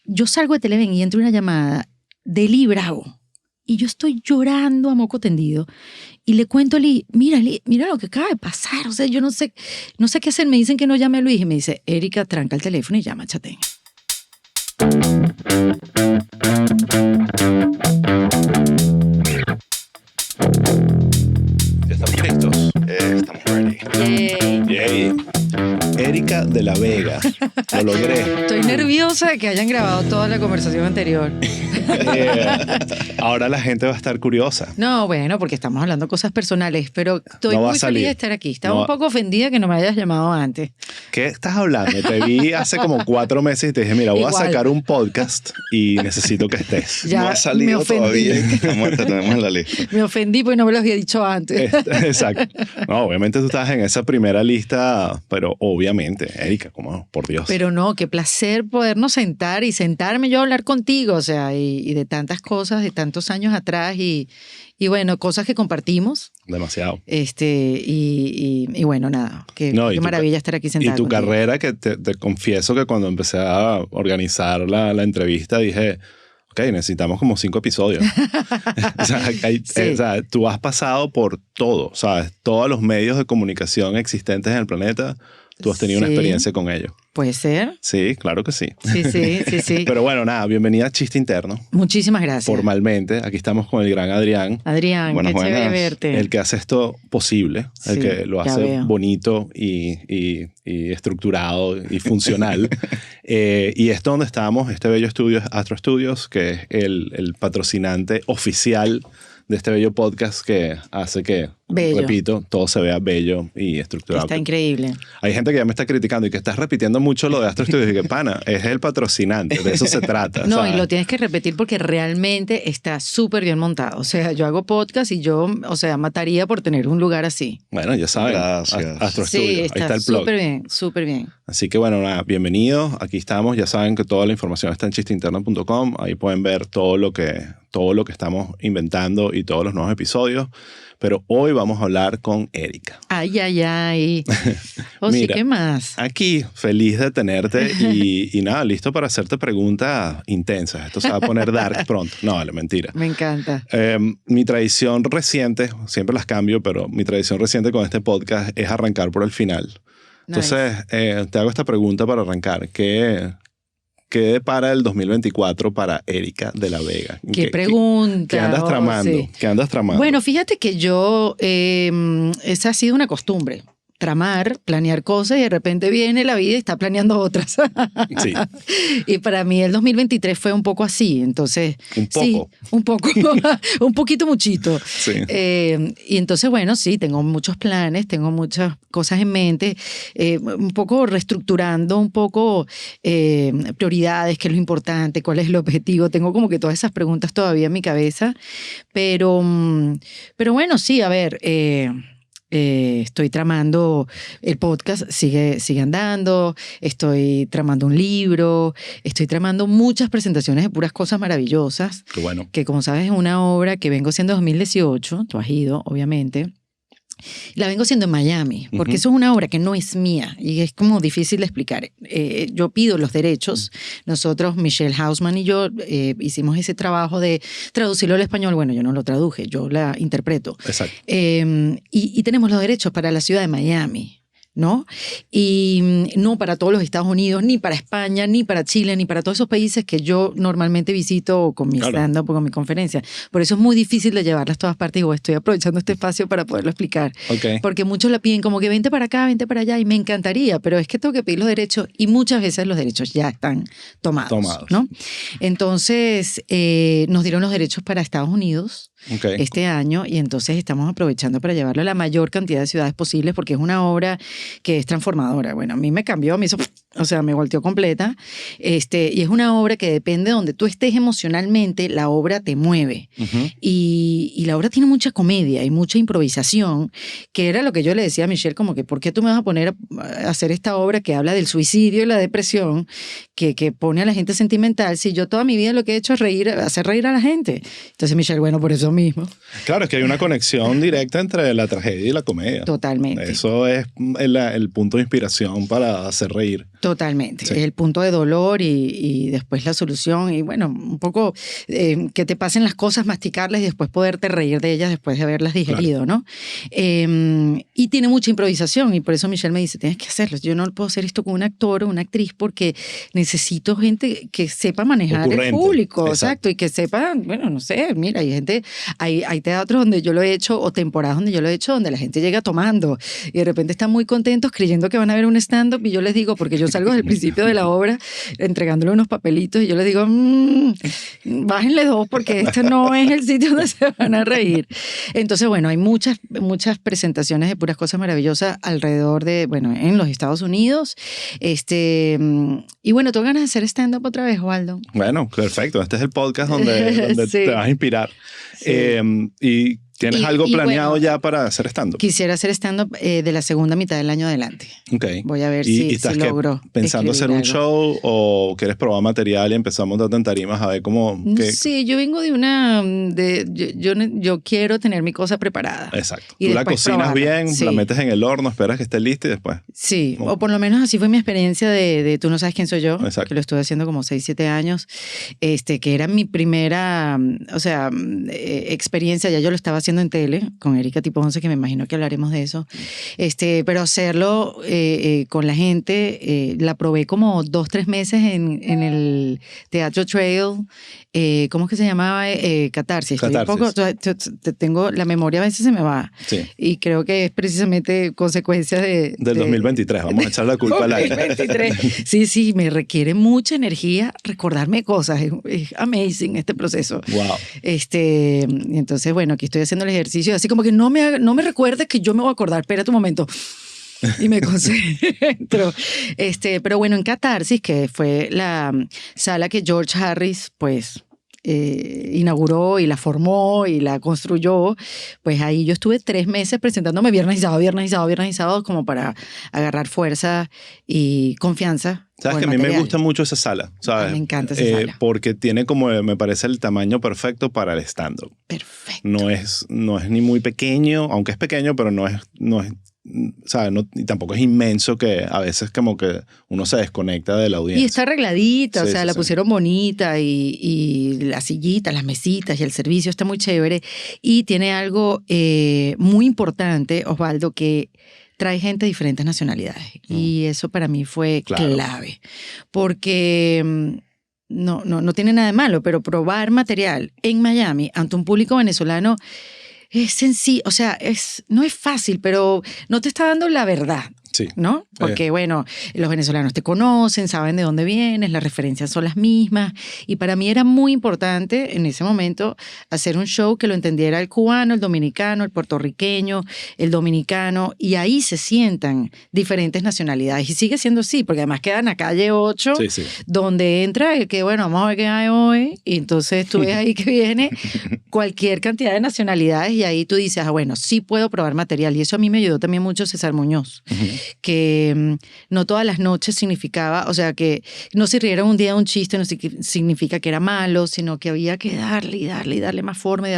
yo salgo de Televen y entro una llamada de Eli Bravo. Y yo estoy llorando a moco tendido. Y le cuento a Eli, mira lo que acaba de pasar. O sea, yo no sé qué hacer. Me dicen que no llame a Luis. Y me dice, Erika, tranca el teléfono y llama a Chatén. ¿Estamos listos? Estamos ready. Yay. Erika de la Vega. Lo logré. Estoy nerviosa de que hayan grabado toda la conversación anterior. Ahora la gente va a estar curiosa. No, bueno, porque estamos hablando cosas personales, pero estoy muy feliz de estar aquí. Estaba un poco ofendida que no me hayas llamado antes. ¿Qué estás hablando? Te vi hace como 4 meses y te dije, mira, voy a sacar un podcast y necesito que estés. Ya no ha salido todavía. Te tenemos en la lista. Me ofendí porque no me lo había dicho antes. Exacto. No, obviamente tú estás en esa primera lista, pero obviamente, Erika, como por Dios. Pero no, qué placer podernos sentarme yo a hablar contigo, o sea, y de tantas cosas, de tantos años atrás y bueno, cosas que compartimos. Demasiado. Y bueno, nada, qué maravilla estar aquí sentada. Y tu contigo. carrera, que te confieso que cuando empecé a organizar la entrevista dije, ok, necesitamos como 5 episodios. O sea, tú has pasado por todo, ¿sabes? Todos los medios de comunicación existentes en el planeta, tú has tenido una experiencia con ellos. ¿Puede ser? Sí, claro que sí. Sí. Pero bueno, nada, bienvenida a Chiste Interno. Muchísimas gracias. Formalmente, aquí estamos con el gran Adrián. Adrián, Buenas, qué chévere verte. El que hace esto posible, el que lo hace bonito y estructurado y funcional. Y esto donde estamos, este bello estudio es Astro Studios, que es el patrocinante oficial de este bello podcast que hace que, repito, todo se vea bello y estructurado. Está increíble. Hay gente que ya me está criticando y que estás repitiendo mucho lo de Astro Studios y que, pana, es el patrocinante, de eso se trata. No, ¿sabes? y lo tienes que repetir porque realmente está súper bien montado. O sea, yo hago podcast y yo, o sea, mataría por tener un lugar así. Bueno, ya saben, Gracias. Astro Sí, Studios, ahí está el blog. Súper bien. Así que bueno, nada, bienvenidos. Aquí estamos. Ya saben que toda la información está en chisteinterno.com. Ahí pueden ver todo lo que estamos inventando y todos los nuevos episodios. Pero hoy vamos a hablar con Erika. Ay. O sí, ¿qué más? Aquí, feliz de tenerte y nada, listo para hacerte preguntas intensas. Esto se va a poner dark pronto. No, vale, mentira. Me encanta. Mi tradición reciente, siempre las cambio, pero mi tradición reciente con este podcast es arrancar por el final. Entonces, te hago esta pregunta para arrancar. ¿Qué depara el 2024 para Erika de la Vega? ¿Qué pregunta? ¿Qué andas tramando? Sí. ¿Qué andas tramando? Bueno, fíjate que yo, esa ha sido una costumbre. Tramar, planear cosas y de repente viene la vida y está planeando otras. Sí. Y para mí el 2023 fue un poco así, entonces... Un poco. Sí, un poco, un poquito muchito. Sí. Y entonces, bueno, sí, tengo muchos planes, tengo muchas cosas en mente, un poco reestructurando, un poco prioridades, qué es lo importante, cuál es el objetivo. Tengo como que todas esas preguntas todavía en mi cabeza, pero bueno, sí, a ver... estoy tramando el podcast, sigue andando, estoy tramando un libro, estoy tramando muchas presentaciones de puras cosas maravillosas. Qué bueno. Que como sabes es una obra que vengo haciendo en 2018, tú has ido, obviamente. La vengo haciendo en Miami, porque eso es una obra que no es mía y es como difícil de explicar. Yo pido los derechos. Nosotros, Michelle Hausman y yo, hicimos ese trabajo de traducirlo al español. Bueno, yo no lo traduje, yo la interpreto. Exacto. Y tenemos los derechos para la ciudad de Miami, ¿no? Y no para todos los Estados Unidos, ni para España, ni para Chile, ni para todos esos países que yo normalmente visito con mi stand-up o con mi conferencia. Por eso es muy difícil de llevarlas a todas partes y estoy aprovechando este espacio para poderlo explicar. Okay. Porque muchos la piden como que vente para acá, vente para allá y me encantaría, pero es que tengo que pedir los derechos y muchas veces los derechos ya están tomados. ¿No? Entonces nos dieron los derechos para Estados Unidos este año y entonces estamos aprovechando para llevarlo a la mayor cantidad de ciudades posibles porque es una obra que es transformadora. Bueno, a mí me cambió, me hizo, o sea, me volteó completa. Y es una obra que depende de donde tú estés emocionalmente, la obra te mueve. Y la obra tiene mucha comedia y mucha improvisación, que era lo que yo le decía a Michelle, como que, ¿por qué tú me vas a poner a hacer esta obra que habla del suicidio y la depresión, que pone a la gente sentimental, si yo toda mi vida lo que he hecho es hacer reír a la gente? Entonces Michelle, bueno, por eso mismo. Claro, es que hay una conexión directa entre la tragedia y la comedia. Totalmente. Eso es el el punto de inspiración para hacer reír. Totalmente. Sí. Es el punto de dolor y después la solución. Y bueno, un poco que te pasen las cosas, masticarlas y después poderte reír de ellas después de haberlas digerido, claro. ¿No? Y tiene mucha improvisación y por eso Michelle me dice, tienes que hacerlo. Yo no puedo hacer esto con un actor o una actriz porque necesito gente que sepa manejar el público. Exacto. Y que sepa, bueno, no sé, mira, hay teatros donde yo lo he hecho o temporadas donde yo lo he hecho donde la gente llega tomando y de repente están muy contentos creyendo que van a ver un stand-up y yo les digo, porque yo salgo del principio de la obra entregándole unos papelitos y yo les digo, bájenle 2 porque este no es el sitio donde se van a reír. Entonces, bueno, hay muchas presentaciones de puras cosas maravillosas alrededor de, bueno, en los Estados Unidos. Y bueno, ¿tú ganas de hacer stand-up otra vez, Waldo? Bueno, perfecto. Este es el podcast donde sí. Te vas a inspirar. Sí. Y ¿tienes algo planeado bueno, ya para hacer stand-up? Quisiera hacer stand-up de la segunda mitad del año adelante. Okay. Voy a ver si logro. ¿Pensando hacer un show o quieres probar material y empezamos a tarimas a ver cómo? Sí, yo vengo de una... yo quiero tener mi cosa preparada. Exacto. Tú la cocinas bien, sí. La metes en el horno, esperas que esté lista y después... Sí, o por lo menos así fue mi experiencia de Tú no sabes quién soy yo. Exacto. Que lo estuve haciendo como 6, 7 años. Que era mi primera, experiencia. Ya yo lo estaba haciendo en tele con Erika Tipo 11, que me imagino que hablaremos de eso, pero hacerlo con la gente, la probé como 2, 3 meses en el Teatro Trail, ¿cómo es que se llamaba? Catarsis. Tengo, la memoria a veces se me va, sí. Y creo que es precisamente consecuencia del 2023, vamos a echar la culpa al aire. 2023. Sí, me requiere mucha energía recordarme cosas, es amazing este proceso. Wow. Entonces, bueno, aquí estoy haciendo el ejercicio, así como que no me recuerdes que yo me voy a acordar, espérate un momento. Y me concentro. Pero bueno, en Catarsis, que fue la sala que George Harris, pues, inauguró y la formó y la construyó, pues ahí yo estuve 3 meses presentándome viernes y sábado, como para agarrar fuerza y confianza. Sabes que a mí me gusta mucho esa sala, ¿sabes? Me encanta esa sala. Porque tiene como, me parece, el tamaño perfecto para el stand-up. Perfecto. No es ni muy pequeño, aunque es pequeño, pero no es ¿sabes? Y tampoco es inmenso, que a veces como que uno se desconecta de la audiencia. Y está arregladita, sí, la pusieron bonita y las sillitas, las mesitas y el servicio está muy chévere. Y tiene algo muy importante, Osvaldo, que trae gente de diferentes nacionalidades. Y eso para mí fue clave. Porque no tiene nada de malo, pero probar material en Miami ante un público venezolano es sencillo, no es fácil, pero no te está dando la verdad. Sí. ¿No? Porque, bueno, los venezolanos te conocen, saben de dónde vienes, las referencias son las mismas. Y para mí era muy importante en ese momento hacer un show que lo entendiera el cubano, el dominicano, el puertorriqueño, el dominicano. Y ahí se sientan diferentes nacionalidades. Y sigue siendo así, porque además queda en la calle 8, donde entra el que, bueno, vamos a ver qué hay hoy. Y entonces tú ves ahí que viene cualquier cantidad de nacionalidades y ahí tú dices, bueno, sí puedo probar material. Y eso a mí me ayudó también mucho César Muñoz. Que no todas las noches significaba, que no se riera un día un chiste no significa que era malo, sino que había que darle más forma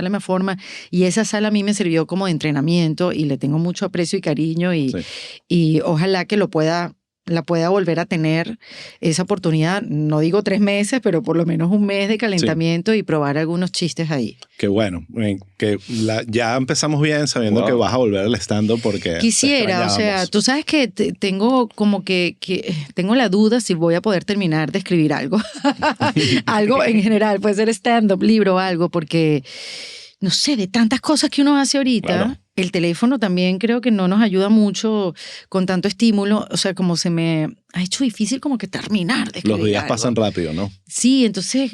y esa sala a mí me sirvió como de entrenamiento y le tengo mucho aprecio y cariño y ojalá que la pueda volver a tener esa oportunidad, no digo 3 meses, pero por lo menos 1 mes de calentamiento y probar algunos chistes ahí. Qué bueno, que ya empezamos bien sabiendo que vas a volver al stand-up porque quisiera, tú sabes que tengo como que tengo la duda si voy a poder terminar de escribir algo. Algo en general, puede ser stand-up, libro, algo, porque no sé, de tantas cosas que uno hace ahorita. Claro. El teléfono también creo que no nos ayuda mucho con tanto estímulo, como se me ha hecho difícil como que terminar de escribir Los días algo. Pasan rápido, ¿no? Sí, entonces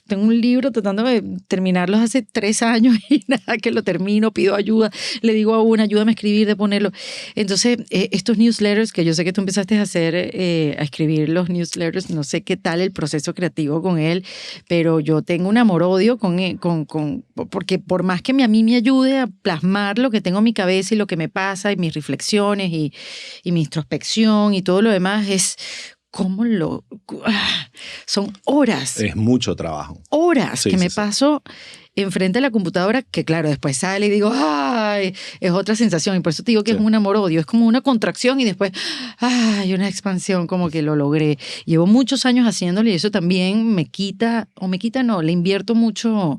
tengo un libro tratando de terminarlos hace 3 años y nada que lo termino, pido ayuda, le digo a una, ayúdame a escribir, de ponerlo. Entonces, estos newsletters que yo sé que tú empezaste a hacer, a escribir los newsletters, no sé qué tal el proceso creativo con él, pero yo tengo un amor-odio porque por más que a mí me ayude a plasmar lo que tengo en mi cabeza y lo que me pasa y mis reflexiones y mi introspección y todo lo demás, es cómo son horas. Es mucho trabajo. Horas que me paso enfrente de la computadora, que claro, después sale y digo, ¡ay! Es otra sensación. Y por eso te digo que es un amor-odio. Es como una contracción y después, ¡ay! Una expansión, como que lo logré. Llevo muchos años haciéndolo y eso también me quita, le invierto mucho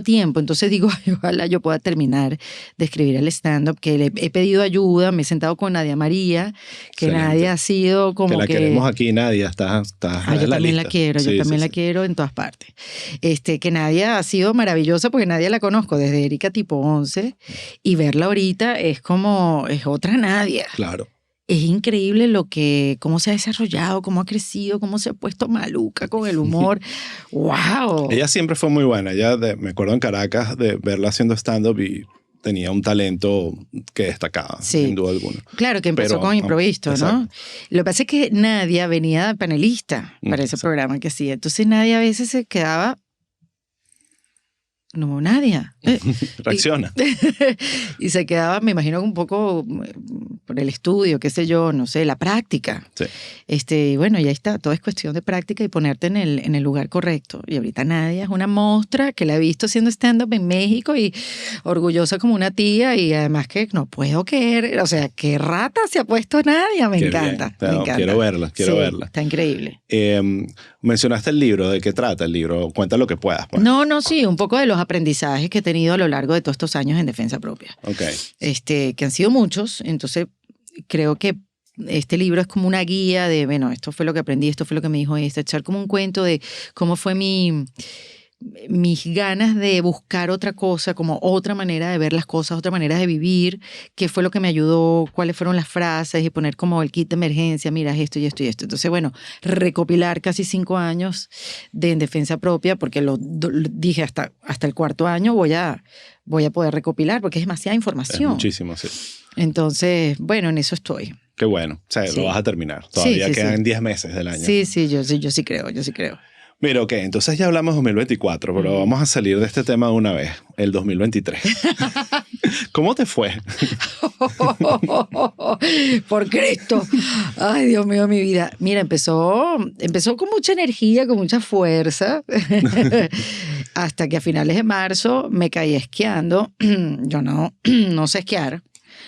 tiempo. Entonces digo, ay, ojalá yo pueda terminar de escribir el stand-up, que le he pedido ayuda, me he sentado con Nadia María, que Nadia ha sido como que... la queremos aquí, Nadia, está yo también la quiero, yo también la quiero en todas partes. Que Nadia ha sido maravillosa porque Nadia la conozco desde Erika Tipo 11 y verla ahorita es otra Nadia. Claro. Es increíble cómo se ha desarrollado, cómo ha crecido, cómo se ha puesto maluca con el humor. ¡Wow! Ella siempre fue muy buena. Me acuerdo en Caracas de verla haciendo stand-up y tenía un talento que destacaba, sin duda alguna. Claro, que empezó con Improvisto, ¿no? Lo que pasa es que Nadia venía de panelista para ese programa que hacía. Entonces Nadia a veces se quedaba... No, Nadia. Reacciona. Y se quedaba, me imagino, un poco por el estudio, qué sé yo, no sé, la práctica. Sí. Y bueno, ya está, todo es cuestión de práctica y ponerte en el lugar correcto. Y ahorita Nadia es una mostra que la he visto haciendo stand-up en México y orgullosa como una tía y además que no puedo creer, o sea, qué rata se ha puesto Nadia, me encanta. Me encanta. Quiero verla. Está increíble. Mencionaste el libro, ¿de qué trata el libro? Cuenta lo que puedas. Pues. No, sí, un poco de los aprendizajes que he tenido a lo largo de todos estos años en defensa propia. Okay. Que han sido muchos, entonces creo que este libro es como una guía de, bueno, esto fue lo que aprendí, esto fue lo que me dijo echar como un cuento de cómo fue mis ganas de buscar otra cosa, como otra manera de ver las cosas, otra manera de vivir, qué fue lo que me ayudó, cuáles fueron las frases y poner como el kit de emergencia, mira esto y esto y esto. Entonces, bueno, recopilar casi 5 años en defensa propia, porque lo dije hasta el 4º año voy a poder recopilar, porque es demasiada información. Es muchísimo, sí. Entonces, bueno, en eso estoy. Qué bueno, o sea, lo vas a terminar. Todavía quedan 10 meses del año. Sí, yo sí creo. Mira, ok, entonces ya hablamos de 2024, pero vamos a salir de este tema de una vez, el 2023. ¿Cómo te fue? Por Cristo. Ay, Dios mío, mi vida. Mira, empezó con mucha energía, con mucha fuerza, hasta que a finales de marzo me caí esquiando. Yo no sé esquiar.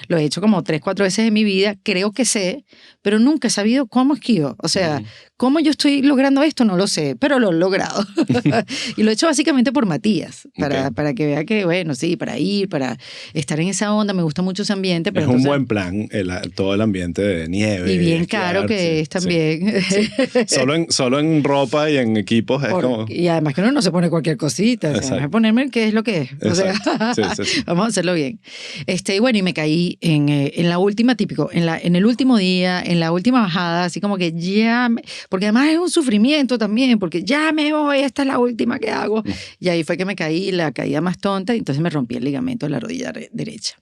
Lo he hecho como 3, 4 veces en mi vida, creo que sé, pero nunca he sabido cómo esquío. O sea, cómo yo estoy logrando esto, no lo sé, pero lo he logrado. Y lo he hecho básicamente por Matías, para que vea que, bueno, sí, para estar en esa onda, me gusta mucho ese ambiente. Pero es un buen plan, todo el ambiente de nieve. Y bien caro que es también. Sí. Solo en ropa y en equipos es como... Y además que uno no se pone cualquier cosita, o sea, vamos a ponerme qué es lo que es. O sea, sí. Vamos a hacerlo bien. Y bueno, y me caí en la última, típico, en el último día, en la última bajada, así como que porque además es un sufrimiento también, porque ya me voy, esta es la última que hago. Y ahí fue que me caí, la caída más tonta, y entonces me rompí el ligamento de la rodilla derecha.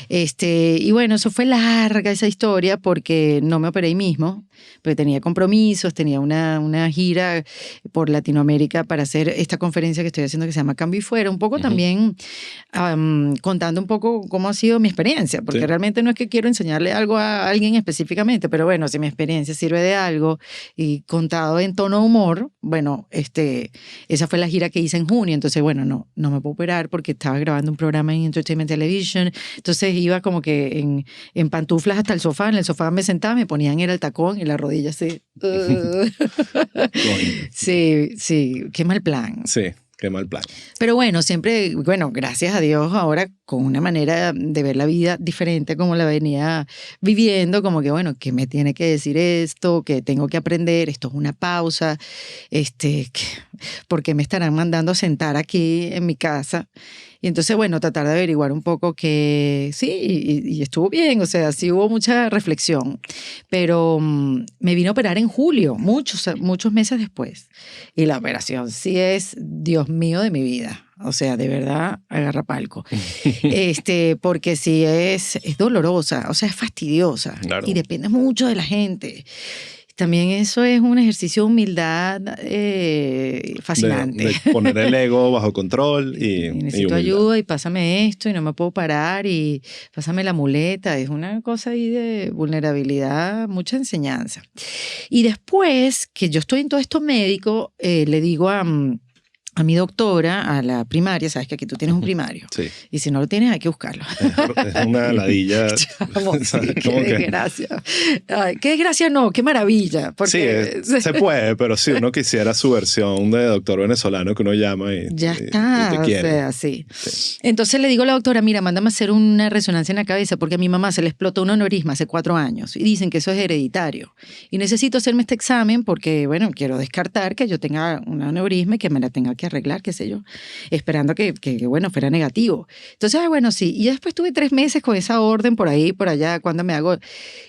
Y bueno, eso fue larga esa historia, porque no me operé ahí mismo, porque tenía compromisos, tenía una gira por Latinoamérica para hacer esta conferencia que estoy haciendo que se llama Cambio y Fuera, un poco también contando un poco cómo ha sido mi experiencia, porque realmente no es que quiero enseñarle algo a alguien específicamente, pero bueno, si mi experiencia sirve de algo y contado en tono de humor, bueno, esa fue la gira que hice en junio, entonces bueno, no me puedo operar porque estaba grabando un programa en Entertainment Television, entonces iba como que en pantuflas hasta el sofá, en el sofá me sentaba, me ponían el tacón y la rodilla así. Sí, qué mal plan. Sí. Qué mal plan. Pero bueno, siempre, gracias a Dios ahora con una manera de ver la vida diferente como la venía viviendo, como que bueno, ¿qué me tiene que decir esto? ¿Qué tengo que aprender? Esto es una pausa. ¿Por qué me estarán mandando a sentar aquí en mi casa? Y entonces, bueno, tratar de averiguar un poco que sí, y estuvo bien, o sea, sí hubo mucha reflexión, pero me vine a operar en julio, muchos meses después. Y la operación sí es, Dios mío, de mi vida. O sea, de verdad, agarra palco. Porque sí es dolorosa, o sea, es fastidiosa. Claro. Y depende mucho de la gente. También eso es un ejercicio de humildad fascinante. De poner el ego bajo control y necesito ayuda y pásame esto y no me puedo parar y pásame la muleta. Es una cosa ahí de vulnerabilidad, mucha enseñanza. Y después que yo estoy en todo esto médico, le digo a a mi doctora, a la primaria, sabes que aquí tú tienes un primario. Sí. Y si no lo tienes, hay que buscarlo. Es una ladilla. Chamo, sí, qué desgracia. Ay, qué desgracia no, qué maravilla. Porque... Sí, se puede, pero si uno quisiera su versión de doctor venezolano que uno llama y, ya está, y te quiere. O sea, sí. Entonces le digo a la doctora, mira, mándame a hacer una resonancia en la cabeza porque a mi mamá se le explotó un aneurisma hace 4 años y dicen que eso es hereditario. Y necesito hacerme este examen porque, bueno, quiero descartar que yo tenga un aneurisma y que me la tenga que arreglar, qué sé yo, esperando que bueno, fuera negativo. Entonces, bueno, sí. Y después tuve 3 meses con esa orden por ahí, por allá, cuando me hago...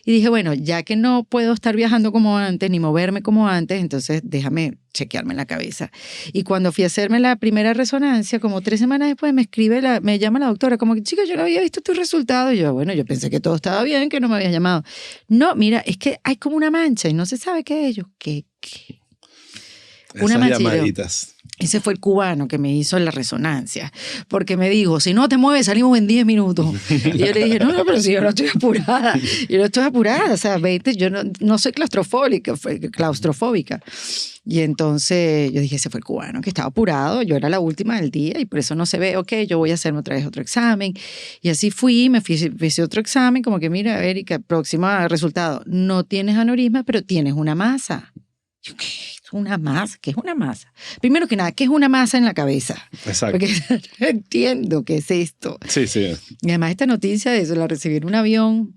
Y dije, bueno, ya que no puedo estar viajando como antes, ni moverme como antes, entonces déjame chequearme la cabeza. Y cuando fui a hacerme la primera resonancia, como 3 semanas después, me llama la doctora, como que, chica, yo no había visto tu resultado. Y yo, bueno, yo pensé que todo estaba bien, que no me habías llamado. No, mira, es que hay como una mancha y no se sabe qué es. Yo, ¿qué? Una esas mancha. llamaditas. Ese fue el cubano que me hizo la resonancia, porque me dijo, si no te mueves, salimos en 10 minutos. Y yo le dije, no, pero si yo no estoy apurada. Yo no estoy apurada, o sea, vete, yo no soy claustrofóbica. Y entonces yo dije, ese fue el cubano que estaba apurado, yo era la última del día y por eso no se ve, ok, yo voy a hacerme otra vez otro examen. Y así me hice otro examen, como que mira, Erika, próximo resultado, no tienes aneurisma, pero tienes una masa. Yo, ¿qué es una masa? ¿Qué es una masa? Primero que nada, ¿qué es una masa en la cabeza? Exacto. Porque no entiendo qué es esto. Sí, sí. Y además esta noticia de eso, la recibí en un avión.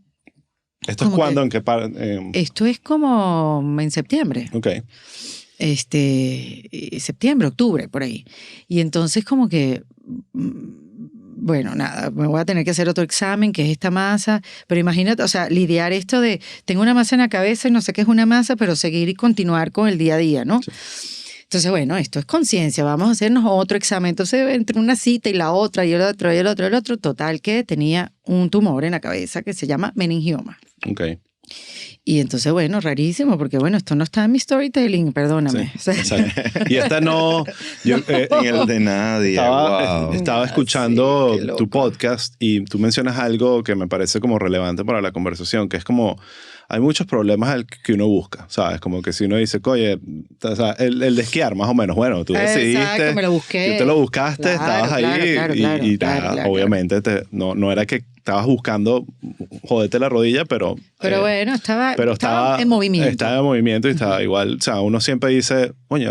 ¿Esto es cuándo? ¿En qué parte? Esto es como en septiembre. Ok. Septiembre, octubre, por ahí. Y entonces como que... Bueno, nada, me voy a tener que hacer otro examen, que es esta masa, pero imagínate, o sea, lidiar esto de, tengo una masa en la cabeza y no sé qué es una masa, pero seguir y continuar con el día a día, ¿no? Sí. Entonces, bueno, esto es conciencia, vamos a hacernos otro examen. Entonces, entre una cita y la otra, y el otro, y el otro, y el otro, total que tenía un tumor en la cabeza que se llama meningioma. Ok. Y entonces, bueno, rarísimo, porque bueno, esto no está en mi storytelling, perdóname. Sí, y esta no... Yo, en el de nadie, estaba escuchando tu podcast y tú mencionas algo que me parece como relevante para la conversación, que es como... Hay muchos problemas que uno busca, ¿sabes? Como que si uno dice, oye, o sea, el de esquiar, más o menos, bueno, tú decidiste... Exacto, me lo busqué. Tú te lo buscaste, claro, estabas ahí y nada, obviamente no era que estabas buscando joderte la rodilla, pero bueno, estaba en movimiento. Estaba en movimiento y estaba igual, o sea, uno siempre dice, oye,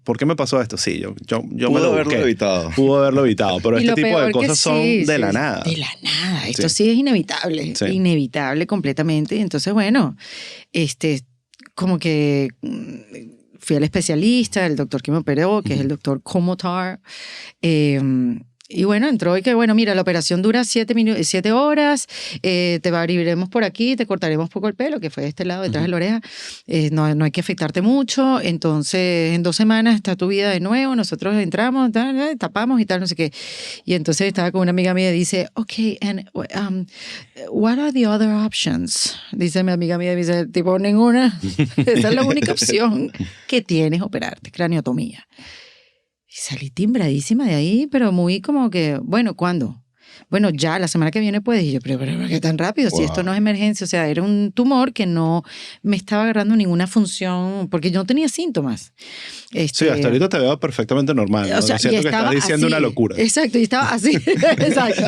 ¿por qué me pasó esto? Sí, yo me lo busqué. Pudo haberlo evitado, pero este tipo de cosas son de la nada. De la nada, esto sí es inevitable, inevitable completamente. Entonces, bueno, como que fui al especialista, el doctor que me operó, que es el doctor Komotar, y bueno, entró y que, bueno, mira, la operación dura 7 horas, te abriremos por aquí, te cortaremos un poco el pelo, que fue de este lado, detrás de la oreja, no hay que afectarte mucho, entonces en 2 semanas está tu vida de nuevo, nosotros entramos, tapamos y tal, no sé qué. Y entonces estaba con una amiga mía y dice, okay, and what are the other options? Dice mi amiga mía, dice, tipo, ninguna, esa es la única opción que tienes, operarte, craniotomía. Y salí timbradísima de ahí, pero muy como que, bueno, ¿cuándo? Bueno, ya, la semana que viene puedes. Y yo, pero ¿qué tan rápido? Wow. Si esto no es emergencia. O sea, era un tumor que no me estaba agarrando ninguna función, porque yo no tenía síntomas. Sí, hasta ahorita te veo perfectamente normal, ¿no? O sea, siento que estás diciendo así, una locura. Exacto, y estaba así. Exacto.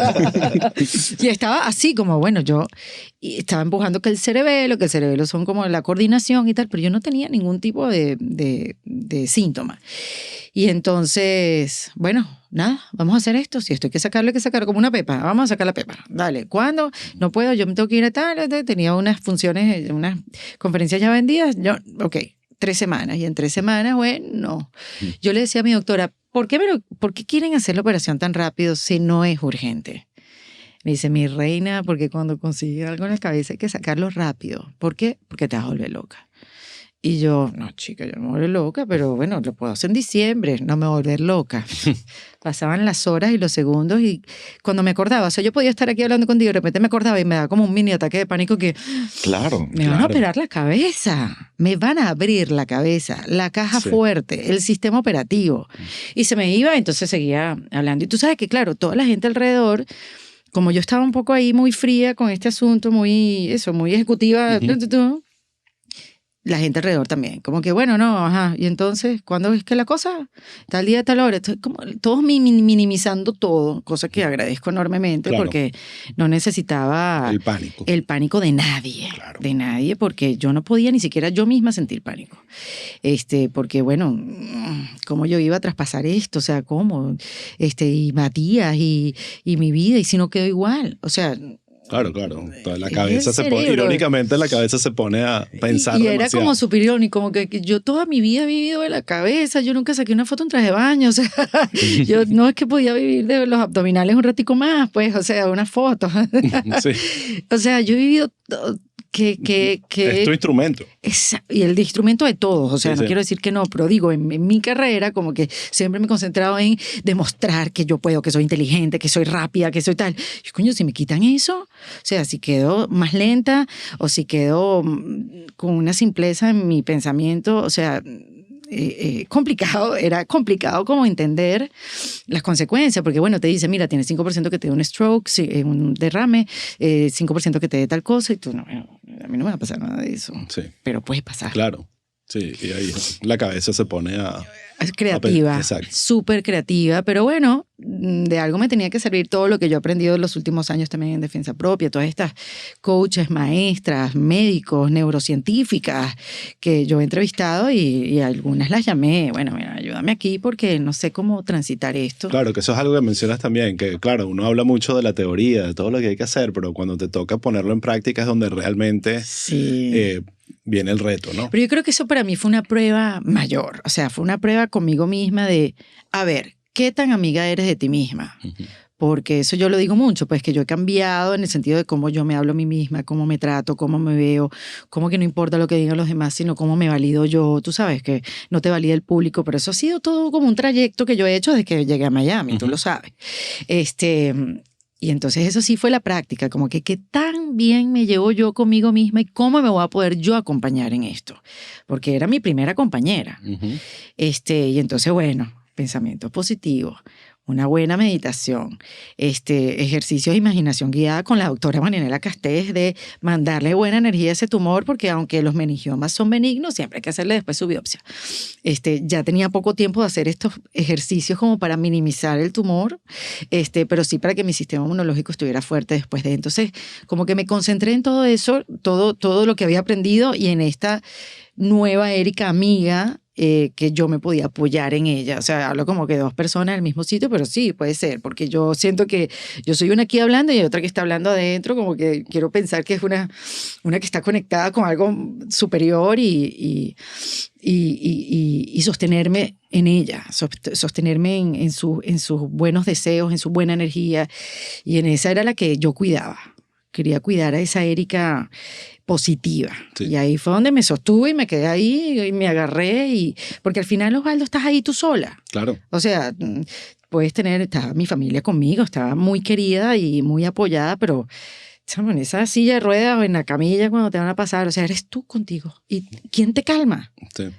Y estaba así como, bueno, yo estaba empujando que el cerebelo son como la coordinación y tal, pero yo no tenía ningún tipo de síntoma. Y entonces, bueno, nada, vamos a hacer esto. Si esto hay que sacarlo como una pepa. Vamos a sacar la pepa. Dale, ¿cuándo? No puedo, yo me tengo que ir a tal. Tenía unas funciones, unas conferencias ya vendidas. Yo, ok, 3 semanas. Y en 3 semanas, bueno, yo le decía a mi doctora, ¿por qué quieren hacer la operación tan rápido si no es urgente? Me dice, mi reina, porque cuando consigues algo en la cabeza hay que sacarlo rápido. ¿Por qué? Porque te vas a volver loca. Y yo, no, chica, yo no me voy a volver loca, pero bueno, lo puedo hacer en diciembre, no me voy a volver loca. Pasaban las horas y los segundos y cuando me acordaba, o sea, yo podía estar aquí hablando contigo y de repente me acordaba y me daba como un mini ataque de pánico que... Claro. Me van a operar la cabeza, me van a abrir la cabeza, la caja fuerte, el sistema operativo. Y se me iba, entonces seguía hablando. Y tú sabes que, claro, toda la gente alrededor... Como yo estaba un poco ahí muy fría con este asunto, muy ejecutiva, la gente alrededor también. Como que, bueno, no, ajá. Y entonces, ¿cuándo es que la cosa? Tal día, tal hora. Entonces, como, todos minimizando todo, cosa que agradezco enormemente porque no necesitaba el pánico de nadie. Claro. De nadie, porque yo no podía ni siquiera yo misma sentir pánico. Porque, bueno, ¿cómo yo iba a traspasar esto? O sea, ¿cómo? Y Matías y mi vida, y si no quedó igual. O sea... Claro. Toda la cabeza se pone, irónicamente la cabeza se pone a pensar y era demasiado. como súper irónico, como que yo toda mi vida he vivido de la cabeza, yo nunca saqué una foto en traje de baño, o sea, yo no es que podía vivir de los abdominales un ratico más, pues, o sea, una foto. Sí. O sea, yo he vivido... es tu instrumento. Y el instrumento de todos, o sea, no quiero decir que no, pero digo, en mi carrera como que siempre me he concentrado en demostrar que yo puedo, que soy inteligente, que soy rápida, que soy tal. Y coño, si me quitan eso, o sea, si quedo más lenta o si quedo con una simpleza en mi pensamiento, o sea... era complicado como entender las consecuencias, porque bueno, te dice, mira, tienes 5% que te dé un stroke, un derrame, 5% que te dé tal cosa, y tú, no, a mí no me va a pasar nada de eso, pero puede pasar. Claro, sí, y ahí la cabeza se pone a... Es creativa, súper creativa, pero bueno, de algo me tenía que servir todo lo que yo he aprendido en los últimos años también en defensa propia, todas estas coaches, maestras, médicos, neurocientíficas que yo he entrevistado y algunas las llamé, bueno, mira, ayúdame aquí porque no sé cómo transitar esto. Claro, que eso es algo que mencionas también, que claro, uno habla mucho de la teoría, de todo lo que hay que hacer, pero cuando te toca ponerlo en práctica es donde realmente... viene el reto, ¿no? Pero yo creo que eso para mí fue una prueba mayor, o sea, fue una prueba conmigo misma de, a ver, ¿qué tan amiga eres de ti misma? Porque eso yo lo digo mucho, pues que yo he cambiado en el sentido de cómo yo me hablo a mí misma, cómo me trato, cómo me veo, cómo que no importa lo que digan los demás, sino cómo me valido yo. Tú sabes que no te valida el público, pero eso ha sido todo como un trayecto que yo he hecho desde que llegué a Miami, tú lo sabes. Y entonces eso sí fue la práctica, como que qué tan bien me llevo yo conmigo misma y cómo me voy a poder yo acompañar en esto. Porque era mi primera compañera. Y entonces, bueno, pensamientos positivos, una buena meditación, ejercicios de imaginación guiada con la doctora Marianela Castés de mandarle buena energía a ese tumor, porque aunque los meningiomas son benignos, siempre hay que hacerle después su biopsia. Ya tenía poco tiempo de hacer estos ejercicios como para minimizar el tumor, pero sí para que mi sistema inmunológico estuviera fuerte después de. Entonces, como que me concentré en todo eso, todo lo que había aprendido y en esta nueva Erika amiga, que yo me podía apoyar en ella. O sea, hablo como que dos personas en el mismo sitio, pero sí, puede ser, porque yo siento que yo soy una aquí hablando y otra que está hablando adentro, como que quiero pensar que es una que está conectada con algo superior y sostenerme en ella, sostenerme en sus buenos deseos, en su buena energía, y en esa era la que yo cuidaba. Quería cuidar a esa Erika positiva. Y ahí fue donde me sostuve y me quedé ahí y me agarré. Porque al final, Osvaldo, estás ahí tú sola. Claro. O sea, estaba mi familia conmigo, estaba muy querida y muy apoyada, pero en esa silla de ruedas o en la camilla cuando te van a pasar, o sea, eres tú contigo. ¿Y quién te calma?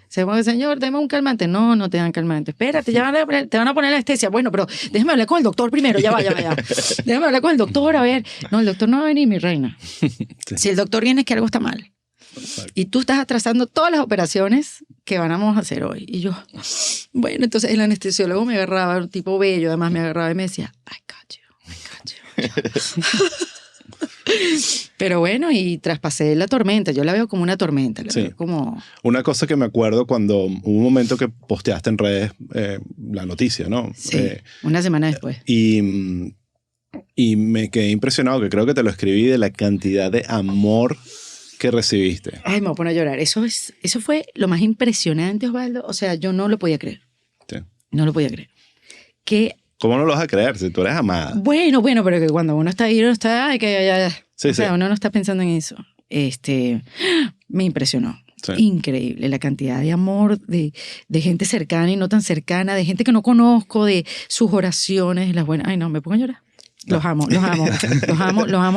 Señor, dame un calmante. No te dan calmante. Espérate, te van a poner la anestesia. Bueno, pero déjame hablar con el doctor primero. Ya va. Déjame hablar con el doctor, a ver. No, el doctor no va a venir, mi reina. Si el doctor viene es que algo está mal. Exacto. Y tú estás atrasando todas las operaciones que vamos a hacer hoy. Y yo, bueno, entonces el anestesiólogo me agarraba, un tipo bello, además me agarraba y me decía, I got you. Pero bueno, y traspasé la tormenta. Yo la veo como una tormenta. Veo como... Una cosa que me acuerdo cuando hubo un momento que posteaste en redes la noticia, ¿no? Sí, una semana después. Y me quedé impresionado, que creo que te lo escribí, de la cantidad de amor que recibiste. Ay, me voy a poner a llorar. Eso fue lo más impresionante, Osvaldo. O sea, yo no lo podía creer. Sí. No lo podía creer. ¿Cómo no lo vas a creer si tú eres amada? Bueno, pero que cuando uno está ahí, uno está... uno no está pensando en eso. Me impresionó. Sí. Increíble la cantidad de amor de gente cercana y no tan cercana, de gente que no conozco, de sus oraciones, las buenas... Ay, no, me pongo a llorar. Los amo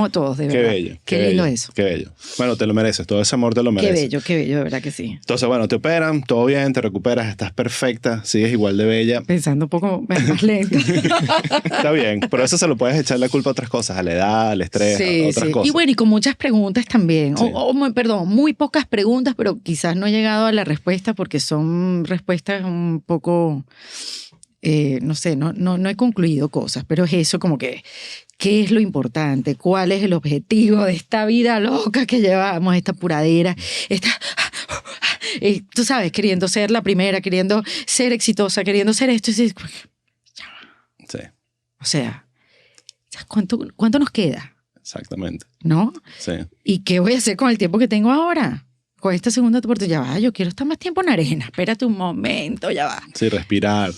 a todos, de verdad. Qué bello. Qué lindo eso. Qué bello. Bueno, te lo mereces, todo ese amor te lo mereces. Qué bello, de verdad que sí. Entonces, bueno, te operan, todo bien, te recuperas, estás perfecta, sigues igual de bella. Pensando un poco más lento. Está bien, pero eso se lo puedes echar la culpa a otras cosas, a la edad, al estrés, a otras cosas. Y bueno, y con muchas preguntas también. Sí. Perdón, muy pocas preguntas, pero quizás no he llegado a la respuesta porque son respuestas un poco... no sé, no he concluido cosas, pero es eso como que, ¿qué es lo importante? ¿Cuál es el objetivo de esta vida loca que llevamos, esta puradera, tú sabes, queriendo ser la primera, queriendo ser exitosa, queriendo ser esto? Sí. O sea, ¿cuánto nos queda? Exactamente. ¿No? Sí. ¿Y qué voy a hacer con el tiempo que tengo ahora? Con esta segunda oportunidad, ya va, yo quiero estar más tiempo en arena, espérate un momento, ya va. Sí, respirar.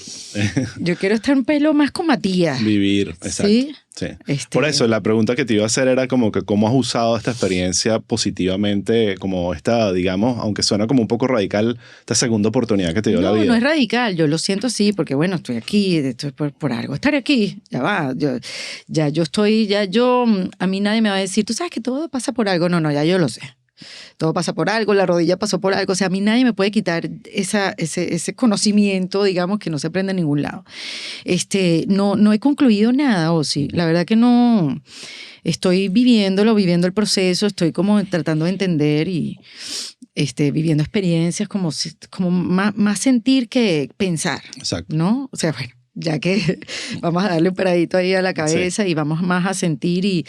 Yo quiero estar un pelo más con Matías. Vivir, exacto. ¿Sí? Sí. Por eso, la pregunta que te iba a hacer era como que cómo has usado esta experiencia positivamente, como esta, digamos, aunque suena como un poco radical, esta segunda oportunidad que te dio la vida. No es radical, yo lo siento así, porque bueno, estoy aquí, estoy por algo estar aquí, ya va, a mí nadie me va a decir, tú sabes que todo pasa por algo, no, ya yo lo sé. Todo pasa por algo, la rodilla pasó por algo. O sea, a mí nadie me puede quitar ese conocimiento, digamos, que no se aprende en ningún lado. No he concluido nada, Ozzy. La verdad que no. Estoy viviendo el proceso, estoy como tratando de entender y viviendo experiencias como más sentir que pensar. Exacto. ¿No? O sea, bueno. Ya que vamos a darle un paradito ahí a la cabeza, sí, y vamos más a sentir y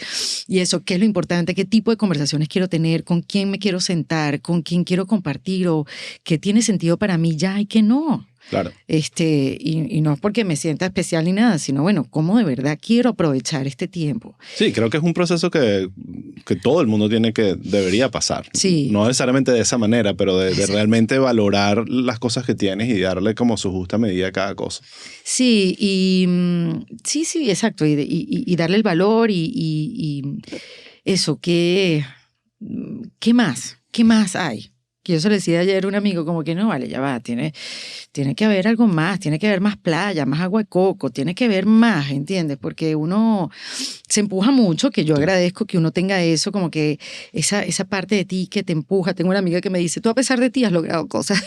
eso, qué es lo importante, qué tipo de conversaciones quiero tener, con quién me quiero sentar, con quién quiero compartir o qué tiene sentido para mí ya y qué no. Claro. Y no es porque me sienta especial ni nada, sino bueno, cómo de verdad quiero aprovechar este tiempo. Sí, creo que es un proceso que todo el mundo debería pasar. Sí. No necesariamente de esa manera, pero de realmente valorar las cosas que tienes y darle como su justa medida a cada cosa. Sí, sí, exacto. Y darle el valor y eso, ¿qué más? ¿Qué más hay? Que yo se lo decía ayer a un amigo, como que no, vale, ya va, tiene que haber algo más, tiene que haber más playa, más agua de coco, tiene que haber más, ¿entiendes? Porque uno se empuja mucho, que yo agradezco que uno tenga eso, como que esa parte de ti que te empuja. Tengo una amiga que me dice, tú a pesar de ti has logrado cosas.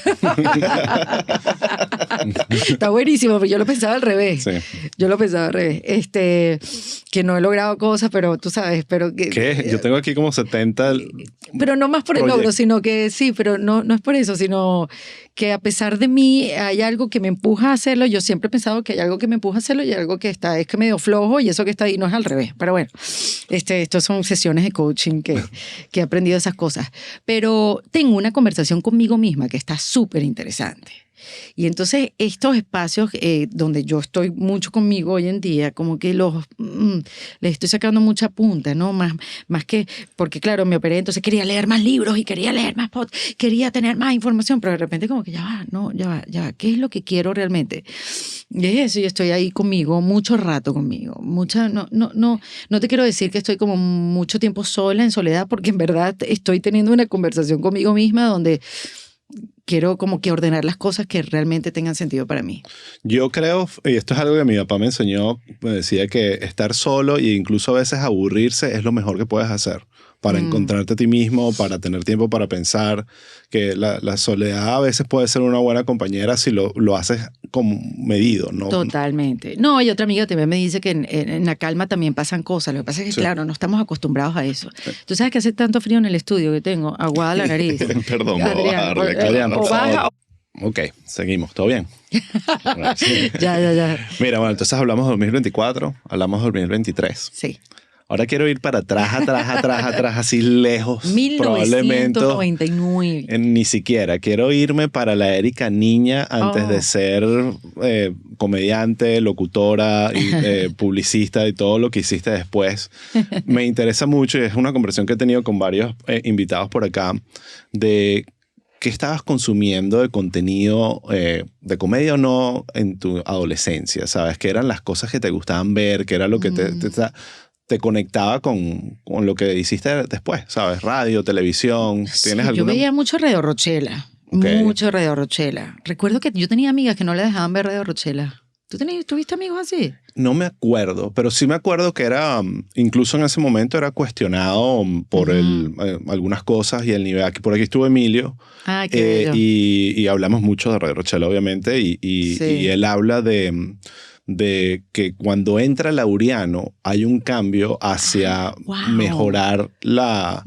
Está buenísimo, pero yo lo pensaba al revés. Sí. Yo lo pensaba al revés. Que no he logrado cosas, pero tú sabes, pero que... ¿Qué? Yo tengo aquí como 70... Pero no más por el logro, sino que sí, pero no es por eso, sino que a pesar de mí hay algo que me empuja a hacerlo. Yo siempre he pensado que hay algo que me empuja a hacerlo y algo que es que medio flojo y eso que está ahí no es al revés. Pero bueno, estos son sesiones de coaching que he aprendido esas cosas. Pero tengo una conversación conmigo misma que está súper interesante. Y entonces estos espacios donde yo estoy mucho conmigo hoy en día, como que les estoy sacando mucha punta, ¿no? Más que, porque claro, me operé, entonces quería leer más libros y quería leer más podcasts, quería tener más información, pero de repente como que ya va, ¿qué es lo que quiero realmente? Y es eso, yo estoy ahí conmigo, mucho rato conmigo, no te quiero decir que estoy como mucho tiempo sola, en soledad, porque en verdad estoy teniendo una conversación conmigo misma donde quiero como que ordenar las cosas que realmente tengan sentido para mí. Yo creo, y esto es algo que mi papá me enseñó, me decía que estar solo e incluso a veces aburrirse es lo mejor que puedes hacer para encontrarte a ti mismo, para tener tiempo para pensar, que la soledad a veces puede ser una buena compañera si lo haces como medido, ¿no? Totalmente. No, y otra amiga también me dice que en la calma también pasan cosas. Lo que pasa es que, sí, claro, no estamos acostumbrados a eso. Sí. Tú sabes que hace tanto frío en el estudio que tengo aguada la nariz. Perdón, Adrián, o baja. Ok, seguimos. ¿Todo bien? Ya. Mira, bueno, entonces hablamos de 2024, hablamos de 2023. Sí. Ahora quiero ir para atrás, así lejos. 1999. Ni siquiera. Quiero irme para la Erika niña antes de ser comediante, locutora, y, publicista y todo lo que hiciste después. Me interesa mucho y es una conversación que he tenido con varios invitados por acá de qué estabas consumiendo de contenido de comedia o no en tu adolescencia, ¿sabes? ¿Qué eran las cosas que te gustaban ver? ¿Qué era lo que te conectaba con lo que hiciste después, ¿sabes? Radio, televisión. ¿Tienes alguna? Yo veía mucho Radio Rochela. Okay. Mucho Radio Rochela. Recuerdo que yo tenía amigas que no le dejaban ver Radio Rochela. ¿Tuviste amigos así? No me acuerdo, pero sí me acuerdo que era, incluso en ese momento era cuestionado por algunas cosas y el nivel. Aquí, por aquí estuvo Emilio y hablamos mucho de Radio Rochela, obviamente, y él habla de que cuando entra Laureano hay un cambio hacia mejorar las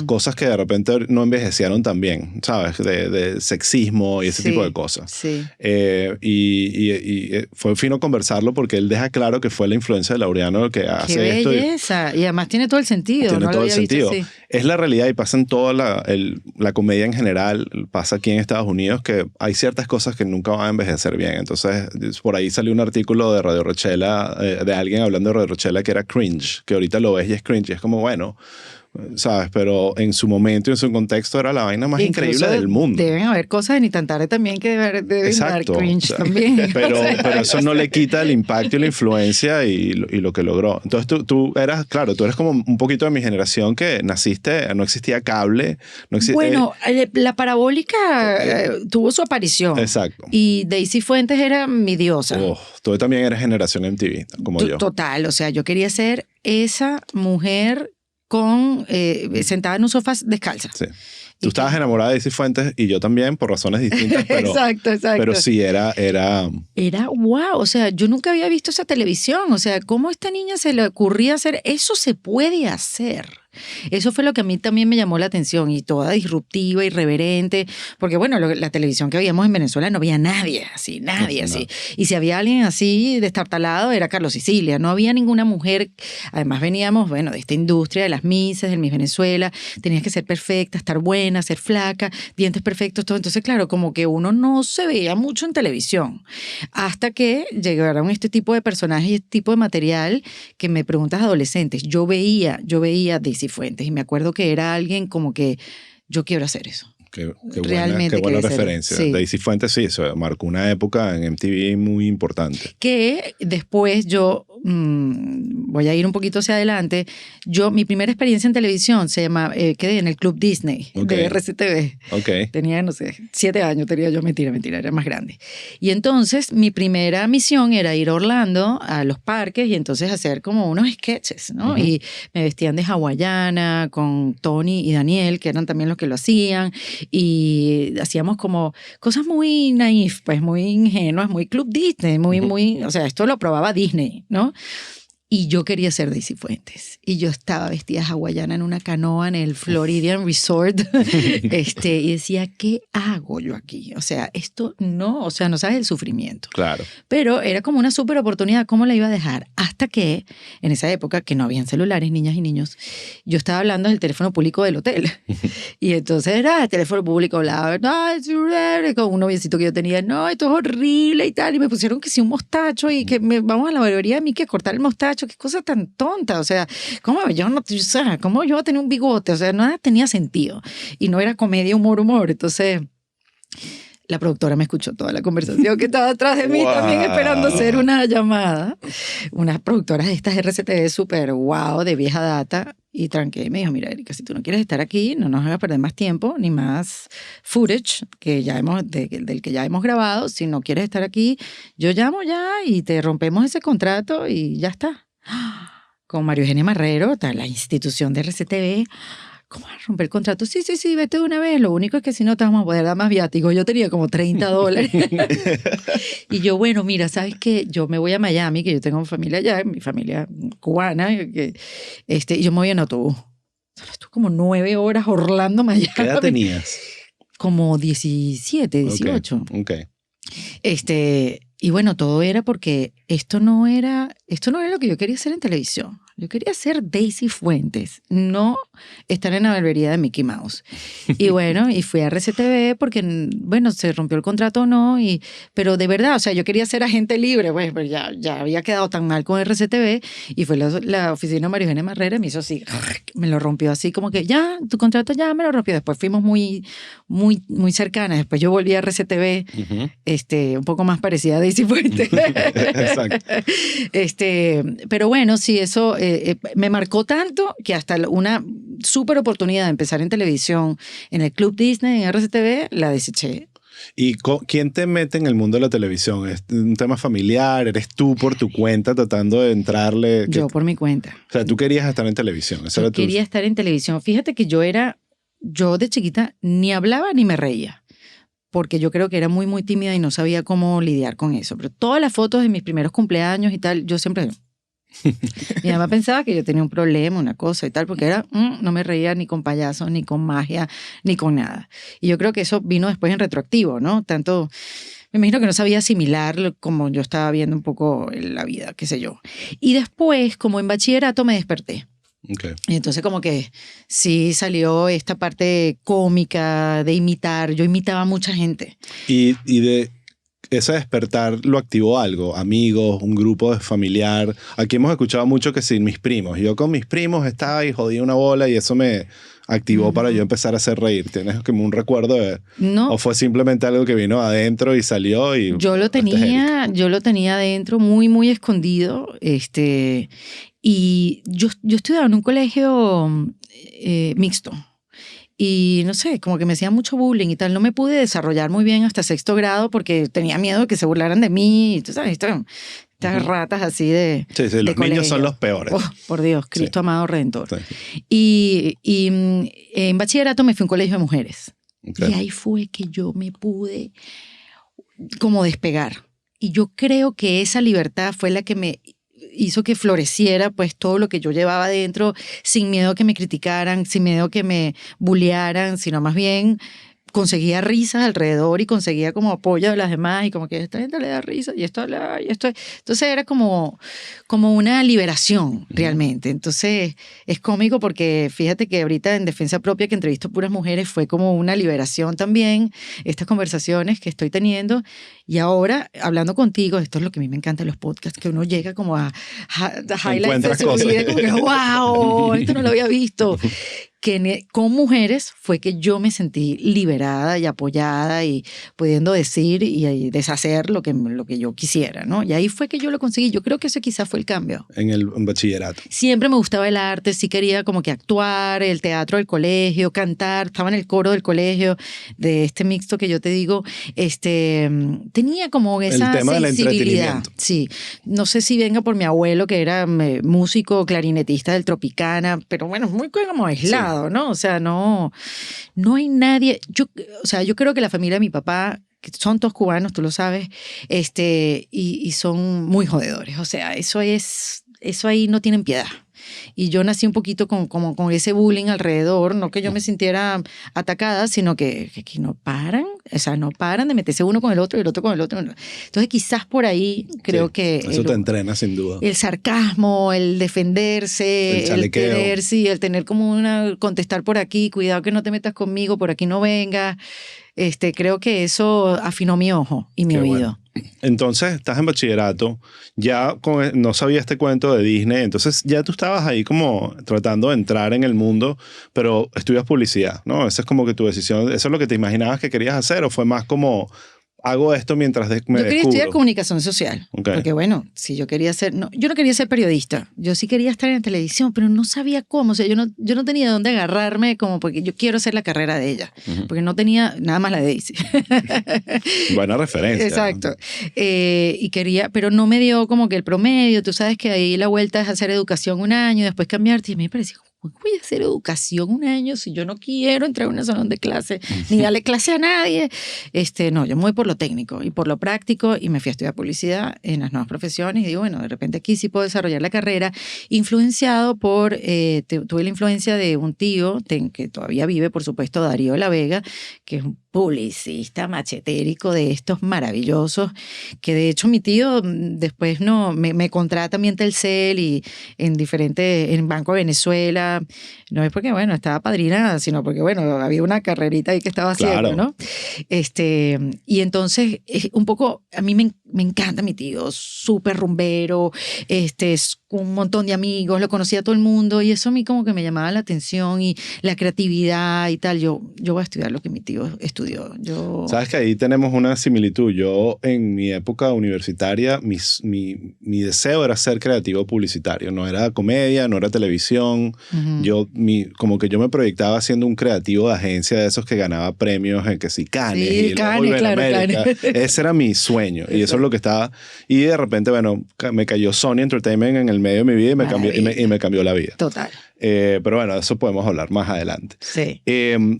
cosas que de repente no envejecieron tan bien, ¿sabes? De sexismo y ese tipo de cosas. Sí. Y fue fino conversarlo porque él deja claro que fue la influencia de Laureano que hace ¡Qué esto. belleza! Y además tiene todo el sentido. Tiene todo el sentido. Es la realidad y pasa en toda la comedia en general, pasa aquí en Estados Unidos que hay ciertas cosas que nunca van a envejecer bien. Entonces, por ahí salió un artículo de Radio Rochela, de alguien hablando de Radio Rochela que era cringe, que ahorita lo ves y es cringe y es como, bueno, ¿sabes? Pero en su momento y en su contexto era la vaina más increíble del mundo. Deben haber cosas de Ni tan tarde también que deben dar cringe también. Pero eso no le quita el impacto y la influencia y lo que logró. Entonces tú eras, claro, tú eres como un poquito de mi generación que naciste, no existía cable. Bueno, la parabólica tuvo su aparición. Exacto. Y Daisy Fuentes era mi diosa. Tú también eres generación MTV, como yo. Total, o sea, yo quería ser esa mujer sentada en un sofá descalza. Sí. Tú estabas enamorada de Daisy Fuentes y yo también, por razones distintas, pero, exacto. Pero sí, era wow, o sea, yo nunca había visto esa televisión, o sea, ¿cómo a esta niña se le ocurría hacer? Eso se puede hacer. Eso fue lo que a mí también me llamó la atención y toda disruptiva, irreverente, porque bueno, la televisión que veíamos en Venezuela no había nadie así. Y si había alguien así destartalado era Carlos Sicilia, no había ninguna mujer. Además veníamos, bueno, de esta industria de las Misses, del Miss Venezuela, tenías que ser perfecta, estar buena, ser flaca, dientes perfectos, todo. Entonces, claro, como que uno no se veía mucho en televisión hasta que llegaron este tipo de personajes y este tipo de material que me preguntas adolescentes. Yo veía Daisy Fuentes y me acuerdo que era alguien como que yo quiero hacer eso. Qué buena referencia. Sí. Daisy Fuentes sí, eso marcó una época en MTV muy importante. Que después yo, voy a ir un poquito hacia adelante, mi primera experiencia en televisión se llama, quedé en el Club Disney de RCTV. Tenía, no sé, 7 años tenía yo, mentira, era más grande. Y entonces mi primera misión era ir a Orlando, a los parques, y entonces hacer como unos sketches, ¿no? Y me vestían de hawaiana con Tony y Daniel, que eran también los que lo hacían. Y hacíamos como cosas muy naif, pues muy ingenuas, muy Club Disney, muy, o sea, esto lo aprobaba Disney, ¿no? Y yo quería ser Daisy Fuentes. Y yo estaba vestida hawaiana en una canoa en el Floridian Resort. Y decía, ¿qué hago yo aquí? O sea, esto no, o sea, no sabes el sufrimiento. Claro. Pero era como una súper oportunidad. ¿Cómo la iba a dejar? Hasta que, en esa época, que no habían celulares, niñas y niños, yo estaba hablando del teléfono público del hotel. Y entonces era el teléfono público, hablaba, no, es horrible, con un noviecito que yo tenía, no, esto es horrible y tal. Y me pusieron que sí un mostacho y que vamos a la barbería de mí que cortar el mostacho. Qué cosa tan tonta, o sea, ¿cómo yo voy a tener un bigote? O sea, nada tenía sentido. Y no era comedia, humor. Entonces, la productora me escuchó toda la conversación que estaba atrás de mí, también esperando hacer una llamada. Unas productoras de estas RCTV súper wow, de vieja data. Y tranqué y me dijo, mira, Erika, si tú no quieres estar aquí, no nos hagas perder más tiempo, ni más footage que del que ya hemos grabado. Si no quieres estar aquí, yo llamo ya y te rompemos ese contrato y ya está. Con María Eugenia Marrero, la institución de RCTV. ¿Cómo vas a romper el contrato? Sí, vete de una vez. Lo único es que si no te vamos a poder dar más viáticos. Yo tenía como $30. Y yo, bueno, mira, ¿sabes qué? Yo me voy a Miami, que yo tengo familia allá, mi familia cubana, y yo me voy en autobús. Estuve como 9 horas Orlando, Miami. ¿Qué edad tenías? Como 17, 18. Okay. Y bueno, todo era porque esto no era lo que yo quería hacer en televisión. Yo quería ser Daisy Fuentes, no estar en la barbería de Mickey Mouse. Y bueno, y fui a RCTV porque, bueno, se rompió el contrato o no, pero de verdad, o sea, yo quería ser agente libre, pues ya había quedado tan mal con RCTV y fue la oficina de María Eugenia Marrero y me hizo así, me lo rompió así como que ya, tu contrato ya me lo rompió. Después fuimos muy, muy, muy cercanas. Después yo volví a RCTV, un poco más parecida a Daisy Fuentes. Exacto. Pero bueno, sí, eso me marcó tanto que hasta una súper oportunidad de empezar en televisión en el Club Disney, en RCTV, la deseché. ¿Y quién te mete en el mundo de la televisión? ¿Es un tema familiar? ¿Eres tú por tu cuenta tratando de entrarle? Yo por mi cuenta. O sea, tú querías estar en televisión. Yo quería estar en televisión. Fíjate que yo de chiquita ni hablaba ni me reía, porque yo creo que era muy, muy tímida y no sabía cómo lidiar con eso. Pero todas las fotos de mis primeros cumpleaños y tal, yo siempre... Mi mamá pensaba que yo tenía un problema, una cosa y tal, porque no me reía ni con payasos, ni con magia, ni con nada. Y yo creo que eso vino después en retroactivo, ¿no? Tanto, me imagino que no sabía asimilar como yo estaba viendo un poco la vida, qué sé yo. Y después, como en bachillerato, me desperté. Okay. Y entonces como que sí salió esta parte cómica de imitar. Yo imitaba a mucha gente. Y de ese despertar lo activó algo, amigos, un grupo de familiar. Aquí hemos escuchado mucho que sin mis primos. Yo con mis primos estaba y jodía una bola y eso me activó para yo empezar a hacer reír. ¿Tienes como un recuerdo de...? No. ¿O fue simplemente algo que vino adentro y salió y... Yo lo tenía adentro muy, muy escondido. Y yo estudiaba en un colegio mixto. Y no sé, como que me hacían mucho bullying y tal. No me pude desarrollar muy bien hasta 6º grado porque tenía miedo de que se burlaran de mí. Tú sabes, estas ratas así de Sí, de los colegio. niños son los peores. Oh, por Dios, Cristo amado Redentor. Sí. Y en bachillerato me fui a un colegio de mujeres. Okay. Y ahí fue que yo me pude como despegar. Y yo creo que esa libertad fue la que me hizo que floreciera pues todo lo que yo llevaba adentro, sin miedo a que me criticaran, sin miedo a que me bullearan, sino más bien conseguía risas alrededor y conseguía como apoyo de las demás y como que esta gente le da risa y esto. Entonces era como una liberación realmente. Entonces es cómico porque fíjate que ahorita en Defensa Propia, que entrevisto puras mujeres, fue como una liberación también, estas conversaciones que estoy teniendo. Y ahora, hablando contigo, esto es lo que a mí me encanta de los podcasts, que uno llega como a highlights de su vida, como que wow, esto no lo había visto. Que con mujeres fue que yo me sentí liberada y apoyada y pudiendo decir y deshacer lo que yo quisiera, ¿no? Y ahí fue que yo lo conseguí. Yo creo que ese quizás fue el cambio. En bachillerato. Siempre me gustaba el arte, sí quería como que actuar, el teatro del colegio, cantar. Estaba en el coro del colegio de este mixto que yo te digo. Tenía como esa el tema sensibilidad. Del entretenimiento. Sí. No sé si venga por mi abuelo, que era músico clarinetista del Tropicana, pero bueno, muy como aislado. Sí. ¿No? O sea, no hay nadie. Yo creo que la familia de mi papá, que son todos cubanos, tú lo sabes, y son muy jodedores. O sea, eso ahí no tienen piedad. Y yo nací un poquito con ese bullying alrededor, no que yo me sintiera atacada, sino que no paran, no paran de meterse uno con el otro y el otro con el otro. Entonces quizás por ahí creo que... Eso te entrena sin duda. El sarcasmo, el defenderse, el querer, sí, el tener como contestar por aquí, cuidado que no te metas conmigo, por aquí no vengas. Creo que eso afinó mi ojo y mi oído. Bueno. Entonces, estás en bachillerato, ya no sabía este cuento de Disney, entonces ya tú estabas ahí como tratando de entrar en el mundo, pero estudias publicidad, ¿no? Esa es como que tu decisión, ¿eso es lo que te imaginabas que querías hacer o fue más como... hago esto mientras me descubro? Yo quería estudiar comunicación social. Okay. Porque bueno, si yo quería ser... No, yo no quería ser periodista. Yo sí quería estar en televisión, pero no sabía cómo. O sea, yo no tenía dónde agarrarme como porque yo quiero hacer la carrera de ella. Porque no tenía nada más la de Daisy. Buena referencia. Exacto. Y quería... Pero no me dio como que el promedio. Tú sabes que ahí la vuelta es hacer educación 1 año, después cambiarte. Y a mí me parecía... ¿Cómo voy a hacer educación 1 año si yo no quiero entrar a un salón de clase ni darle clase a nadie? No, yo me voy por lo técnico y por lo práctico y me fui a estudiar publicidad en las nuevas profesiones y digo, bueno, de repente aquí sí puedo desarrollar la carrera influenciado por, tuve la influencia de un tío que todavía vive, por supuesto, Darío de la Vega, que es un publicista machetérico de estos maravillosos, que de hecho mi tío después me contrata también Telcel y en Banco de Venezuela, no es porque bueno, estaba padrina, sino porque bueno, había una carrerita ahí que estaba haciendo, claro. ¿No? Y entonces un poco, a mí me encanta mi tío, súper rumbero, con un montón de amigos, lo conocía a todo el mundo y eso a mí como que me llamaba la atención y la creatividad y tal. Yo voy a estudiar lo que mi tío estudió. Sabes que ahí tenemos una similitud. Yo en mi época universitaria, mi deseo era ser creativo publicitario. No era comedia, no era televisión. Como que yo me proyectaba siendo un creativo de agencia de esos que ganaba premios en que sí, Cannes, sí, Cannes, claro, Cannes. Ese era mi sueño y eso es lo que estaba. Y de repente, bueno, me cayó Sony Entertainment en el medio de mi vida y me cambió la vida. Total. Pero bueno, de eso podemos hablar más adelante. Sí.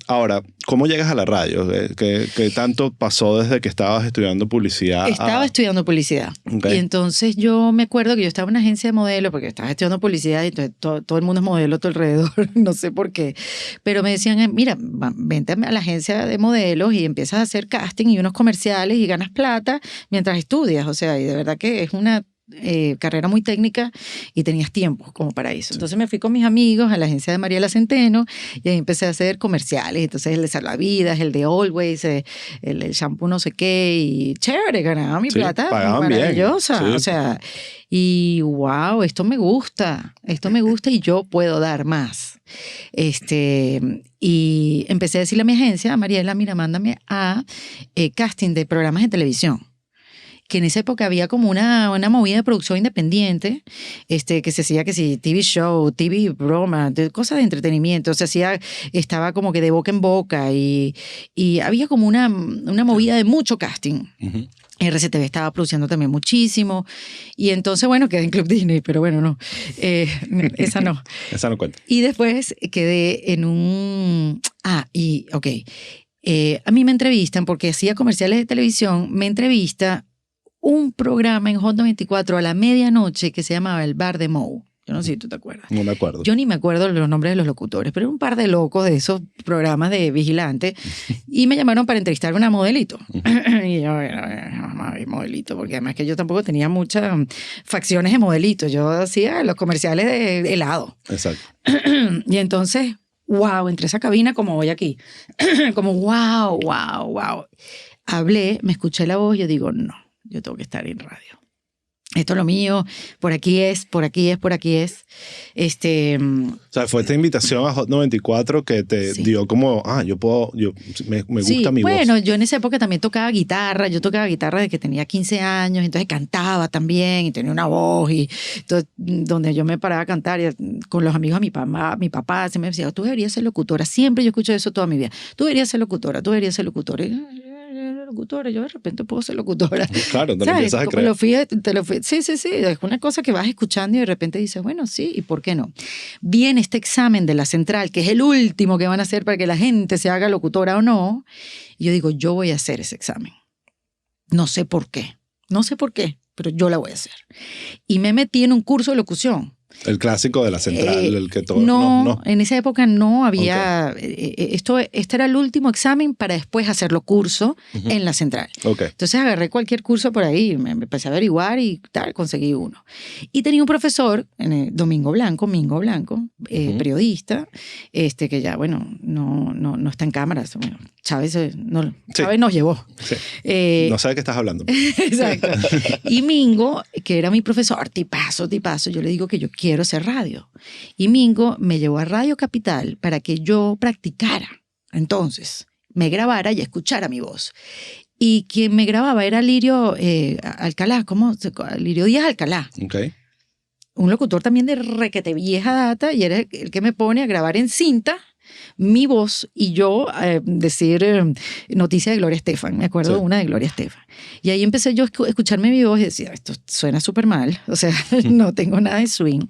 Ahora, ¿cómo llegas a la radio? ¿Qué tanto pasó desde que estabas estudiando publicidad? Estaba estudiando publicidad. Okay. Y entonces yo me acuerdo que yo estaba en una agencia de modelos porque estaba estudiando publicidad y entonces todo el mundo es modelo a tu alrededor, no sé por qué. Pero me decían, mira, vente a la agencia de modelos y empiezas a hacer casting y unos comerciales y ganas plata mientras estudias. O sea, y de verdad que es una carrera muy técnica y tenías tiempo como para eso. Entonces me fui con mis amigos a la agencia de Mariela Centeno y ahí empecé a hacer comerciales. Entonces el de Salvavidas, el de Always, el shampoo no sé qué y chévere, ganaba mi plata maravillosa. Sí. O sea, y wow, esto me gusta y yo puedo dar más. Y empecé a decirle a mi agencia, a Mariela, mira, mándame a casting de programas de televisión. Que en esa época había como una movida de producción independiente, que se hacía que si TV show, TV broma, cosas de entretenimiento, estaba como que de boca en boca y había como una movida de mucho casting. RCTV estaba produciendo también muchísimo y entonces, bueno, quedé en Club Disney, pero bueno, no, esa no. Esa no cuenta. Y después quedé en un... a mí me entrevistan porque hacía comerciales de televisión, me entrevista un programa en Hot 94 a la medianoche que se llamaba El Bar de Moe. Yo no sé si tú te acuerdas. No me acuerdo. Yo ni me acuerdo de los nombres de los locutores, pero era un par de locos de esos programas de vigilante y me llamaron para entrevistar a una modelito. Y yo, modelito, porque además que yo tampoco tenía muchas facciones de modelito. Yo hacía los comerciales de helado. Exacto. Y entonces, wow, entré a esa cabina como voy aquí. Como wow. Hablé, me escuché la voz y yo digo, no. Yo tengo que estar en radio. Esto es lo mío, por aquí es. O sea, fue esta invitación a Hot 94 que te dio como, me gusta mi voz. Bueno, yo en esa época también tocaba guitarra. Yo tocaba guitarra desde que tenía 15 años, entonces cantaba también y tenía una voz. Y entonces, donde yo me paraba a cantar con los amigos de mi papá se me decía, tú deberías ser locutora. Siempre yo escucho eso toda mi vida. Tú deberías ser locutora. Locutora, yo de repente puedo ser locutora. Claro, te lo empiezas a creer. Sí, es una cosa que vas escuchando y de repente dices, bueno, sí, ¿y por qué no? Viene este examen de la central, que es el último que van a hacer para que la gente se haga locutora o no, y yo digo, yo voy a hacer ese examen. No sé por qué, pero yo la voy a hacer. Y me metí en un curso de locución. El clásico de la central, el que todo... No, en esa época no había... Okay. Este era el último examen para después hacerlo curso en la central. Okay. Entonces agarré cualquier curso por ahí, me empecé a averiguar y tal, conseguí uno. Y tenía un profesor, Mingo Blanco, periodista, que ya, bueno, no está en cámaras. Bueno, Chávez nos llevó. Sí. No sabe qué estás hablando. Exacto. Y Mingo, que era mi profesor, tipazo, yo le digo que yo quiero hacer radio. Y Mingo me llevó a Radio Capital para que yo practicara. Entonces, me grabara y escuchara mi voz. Y quien me grababa era Lirio Alcalá, Lirio Díaz Alcalá. Okay. Un locutor también de requete vieja data y era el que me pone a grabar en cinta mi voz y yo decir noticias de Gloria Estefan. Me acuerdo de una de Gloria Estefan. Y ahí empecé yo a escucharme mi voz y decía, esto suena súper mal, o sea, no tengo nada de swing.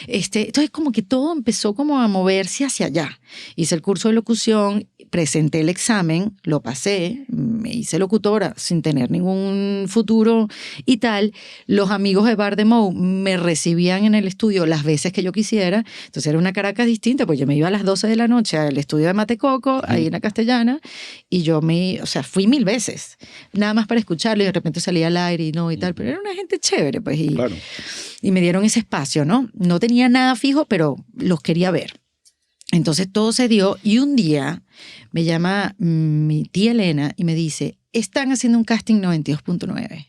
Entonces como que todo empezó como a moverse hacia allá. Hice el curso de locución, presenté el examen, lo pasé, me hice locutora sin tener ningún futuro y tal. Los amigos de Bar de Moe me recibían en el estudio las veces que yo quisiera. Entonces era una Caracas distinta, pues yo me iba a las 12 de la noche al estudio de Matecoco, ahí en la Castellana, y yo fui 1000 veces, nada más para escucharlo, y de repente salía al aire y tal, pero era una gente chévere, pues, claro. Y me dieron ese espacio, ¿no? No tenía nada fijo, pero los quería ver. Entonces todo se dio, y un día me llama mi tía Elena y me dice, están haciendo un casting 92.9.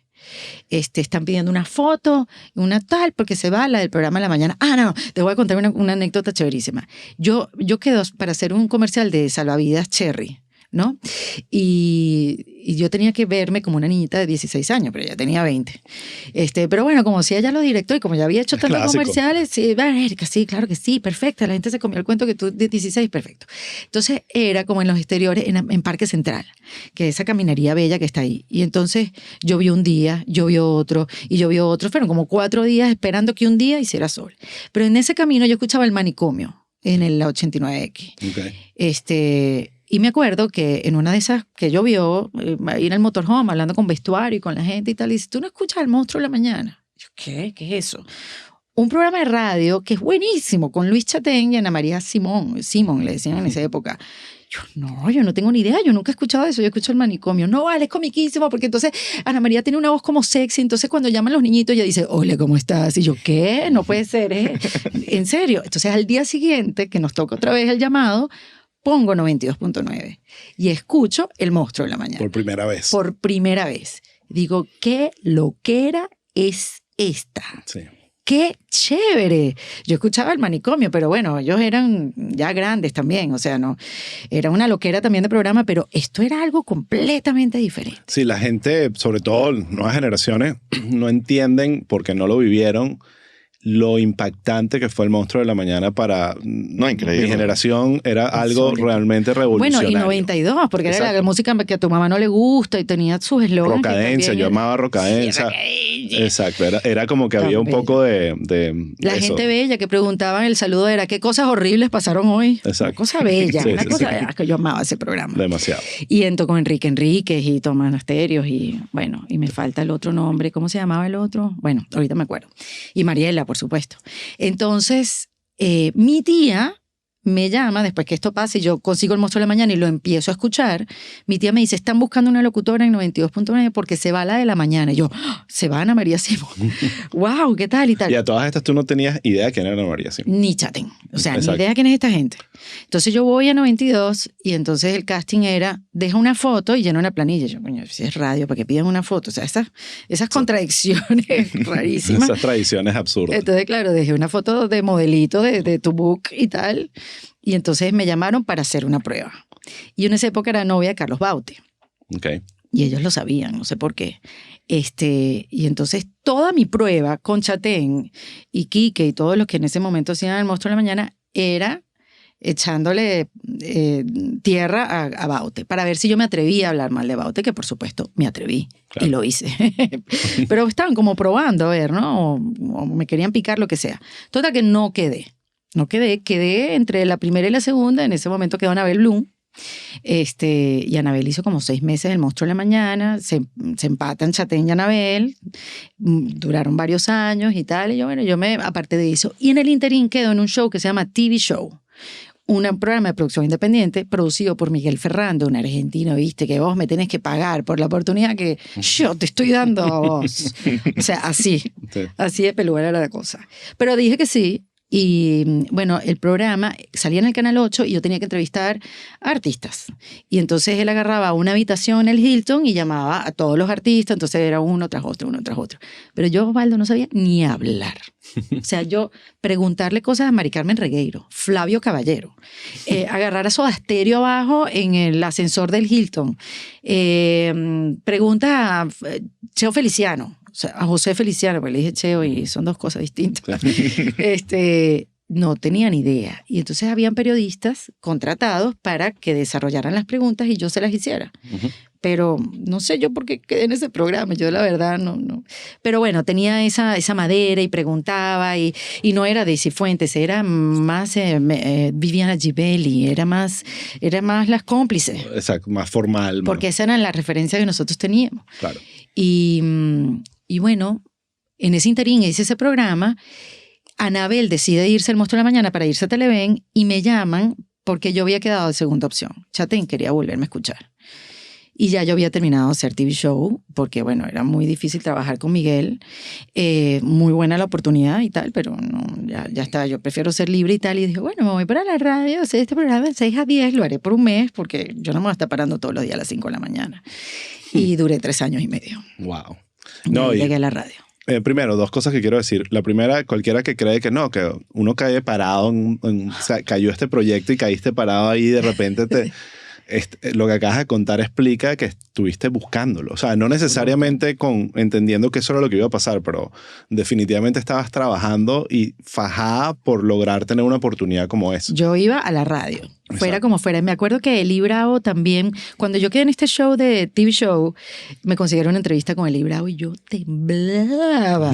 están pidiendo una foto, una tal, porque se va la del programa de la mañana. Ah, no, te voy a contar una anécdota chéverísima. Yo quedo para hacer un comercial de salvavidas Cherry, ¿no? Y yo tenía que verme como una niñita de 16 años, pero ya tenía 20. Pero bueno, como si ella lo directó y como ya había hecho tantos comerciales, sí, Erika, sí, claro que sí, perfecta, la gente se comió el cuento que tú de 16, perfecto. Entonces era como en los exteriores, en Parque Central, que es esa caminaría bella que está ahí. Y entonces llovió un día, llovió otro, y llovió otro. Fueron como 4 días esperando que un día hiciera sol. Pero en ese camino yo escuchaba el Manicomio en el 89X. Okay. Y me acuerdo que en una de esas que llovió, ir al motorhome hablando con vestuario y con la gente y tal, y dice, ¿tú no escuchas El Monstruo de la Mañana? Yo, ¿qué? ¿Qué es eso? Un programa de radio que es buenísimo, con Luis Chatén y Ana María Simón le decían en esa época. Yo no tengo ni idea, yo nunca he escuchado eso, yo escucho El Manicomio. No, vale, es comiquísimo, porque entonces Ana María tiene una voz como sexy, entonces cuando llaman los niñitos ella dice, hola, ¿cómo estás? Y yo, ¿qué? No puede ser, ¿eh? En serio. Entonces al día siguiente, que nos toca otra vez el llamado, pongo 92.9 y escucho El Monstruo de la Mañana. Por primera vez. Por primera vez. Digo, ¿qué loquera es esta? Sí. ¡Qué chévere! Yo escuchaba El Manicomio, pero bueno, ellos eran ya grandes también, o sea, no, era una loquera también de programa, pero esto era algo completamente diferente. Sí, la gente, sobre todo nuevas generaciones, no entienden porque no lo vivieron lo impactante que fue El Monstruo de la Mañana para increíble. Mi generación. Era algo realmente revolucionario. Bueno, y 92, porque era la música que a tu mamá no le gusta y tenía sus eslogans. Rocadencia, yo amaba Rocadencia. Sí, exacto, era como que había un poco de la eso. Gente bella que preguntaban, el saludo era, ¿qué cosas horribles pasaron hoy? Exacto. Una cosa bella, sí, una cosa bella, que yo amaba ese programa. Demasiado. Y entro con Enrique Enríquez y Tomás Asterios y bueno, y me falta el otro nombre, ¿cómo se llamaba el otro? Bueno, ahorita me acuerdo. Y Mariela, por supuesto. Entonces, mi tía me llama, después que esto pasa y yo consigo El Monstruo de la Mañana y lo empiezo a escuchar, mi tía me dice, están buscando una locutora en 92.9 porque se va la de la mañana. Y yo, se va Ana María Simón. ¡Wow! ¿Qué tal? Y tal. Y a todas estas tú no tenías idea de quién era Ana María Simón. Ni Chatén. O sea, Exacto. Ni idea quién es esta gente. Entonces yo voy a 92 y entonces el casting era, deja una foto y llena una planilla. Yo, coño, si es radio, ¿para qué piden una foto? O sea, esas contradicciones rarísimas. Esas tradiciones absurdas. Entonces, claro, dejé una foto de modelito de tu book y tal. Y entonces me llamaron para hacer una prueba. Y en esa época era novia de Carlos Baute. Okay. Y ellos lo sabían, no sé por qué. Y entonces toda mi prueba con Chatén y Quique y todos los que en ese momento hacían El Monstruo de la Mañana era echándole tierra a Baute para ver si yo me atrevía a hablar mal de Baute, que por supuesto me atreví. Claro. Y lo hice. Pero estaban como probando a ver, ¿no? O me querían picar, lo que sea. Total que no quedé. No quedé entre la primera y la segunda. En ese momento quedó Anabel Bloom. Y Anabel hizo como 6 meses El Monstruo de la Mañana. Se empatan Chatén y Anabel. Duraron varios años y tal. Y yo me aparté de eso. Y en el interín quedo en un show que se llama TV Show. Un programa de producción independiente producido por Miguel Ferrando, un argentino, viste, que vos me tenés que pagar por la oportunidad que yo te estoy dando a vos. O sea, así de peluda era la cosa. Pero dije que sí. Y bueno, el programa salía en el Canal 8 y yo tenía que entrevistar a artistas. Y entonces él agarraba una habitación en el Hilton y llamaba a todos los artistas. Entonces era uno tras otro. Pero yo, Osvaldo, no sabía ni hablar. O sea, yo preguntarle cosas a Mari Carmen Regueiro, Flavio Caballero, agarrar a Soda Stereo abajo en el ascensor del Hilton, pregunta a Cheo Feliciano. O sea, a José Feliciano, porque le dije Cheo y son 2 cosas distintas. No tenía ni idea. Y entonces habían periodistas contratados para que desarrollaran las preguntas y yo se las hiciera. Uh-huh. Pero no sé yo por qué quedé en ese programa. Yo la verdad no. Pero bueno, tenía esa madera y preguntaba y no era Daisy Fuentes, era más Viviana Gibelli, era más las cómplices. Exacto, más formal. Porque esa era la referencia que nosotros teníamos. Claro. Y bueno, en ese interín hice ese programa. Anabel decide irse al Monstruo de la Mañana para irse a Televen y me llaman porque yo había quedado de segunda opción. Chatén quería volverme a escuchar. Y ya yo había terminado de hacer TV Show porque, bueno, era muy difícil trabajar con Miguel. Muy buena la oportunidad y tal, pero no, ya estaba. Yo prefiero ser libre y tal. Y dije, bueno, me voy para la radio, hacer este programa de 6 a 10, lo haré por un mes porque yo no me voy a estar parando todos los días a las 5 de la mañana. Y duré 3 años y medio. Wow. No, llegué a la radio. Primero, dos cosas que quiero decir. La primera, cualquiera que cree que no, que uno cae parado, o sea, cayó este proyecto y caíste parado ahí y de repente lo que acabas de contar explica que estuviste buscándolo. O sea, no necesariamente entendiendo que eso era lo que iba a pasar, pero definitivamente estabas trabajando y fajada por lograr tener una oportunidad como esa. Yo iba a la radio, fuera como fuera. Me acuerdo que Eli Bravo también, cuando yo quedé en este show de TV Show, me consiguieron una entrevista con Eli Bravo y yo temblaba,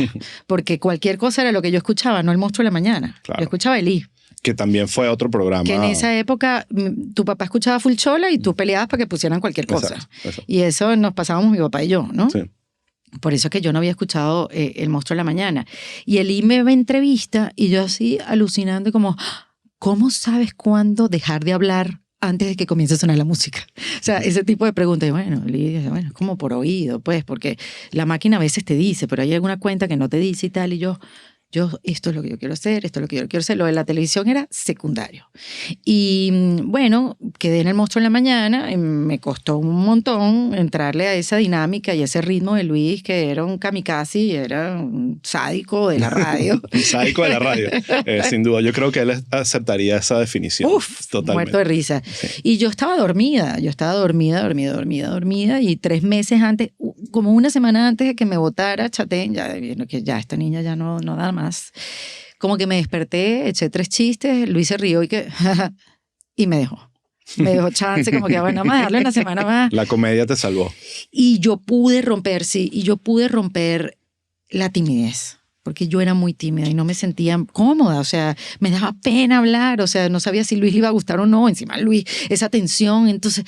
porque cualquier cosa era lo que yo escuchaba, no El Monstruo de la Mañana. Claro. Yo escuchaba a Eli. Que también fue otro programa. Que en esa época tu papá escuchaba Full Chola y tú peleabas para que pusieran cualquier cosa. Exacto. Y eso nos pasábamos mi papá y yo, ¿no? Sí. Por eso es que yo no había escuchado El Monstruo de la Mañana. Y Eli me entrevista y yo así alucinando como, ¿cómo sabes cuándo dejar de hablar antes de que comience a sonar la música? O sea, ese tipo de preguntas. Y bueno, es como por oído, pues, porque la máquina a veces te dice, pero hay alguna cuenta que no te dice y tal, y yo, esto es lo que yo quiero hacer, esto es lo que yo quiero hacer. Lo de la televisión era secundario. Y bueno, quedé en El Monstruo en la Mañana. Y me costó un montón entrarle a esa dinámica y ese ritmo de Luis, que era un kamikaze, era un sádico de la radio. Un sádico de la radio, sin duda. Yo creo que él aceptaría esa definición. Uf, totalmente. Muerto de risa. Sí. Y yo estaba dormida. Y 3 meses antes, como una semana antes de que me votara Chatén, que ya esta niña ya no da más. Como que me desperté, eché 3 chistes, Luis se rió y me dejó. Me dejó chance, como que bueno, vamos a darle una semana más. La comedia te salvó. Y yo pude romper la timidez. Porque yo era muy tímida y no me sentía cómoda, o sea, me daba pena hablar, o sea, no sabía si Luis le iba a gustar o no, encima Luis, esa tensión, entonces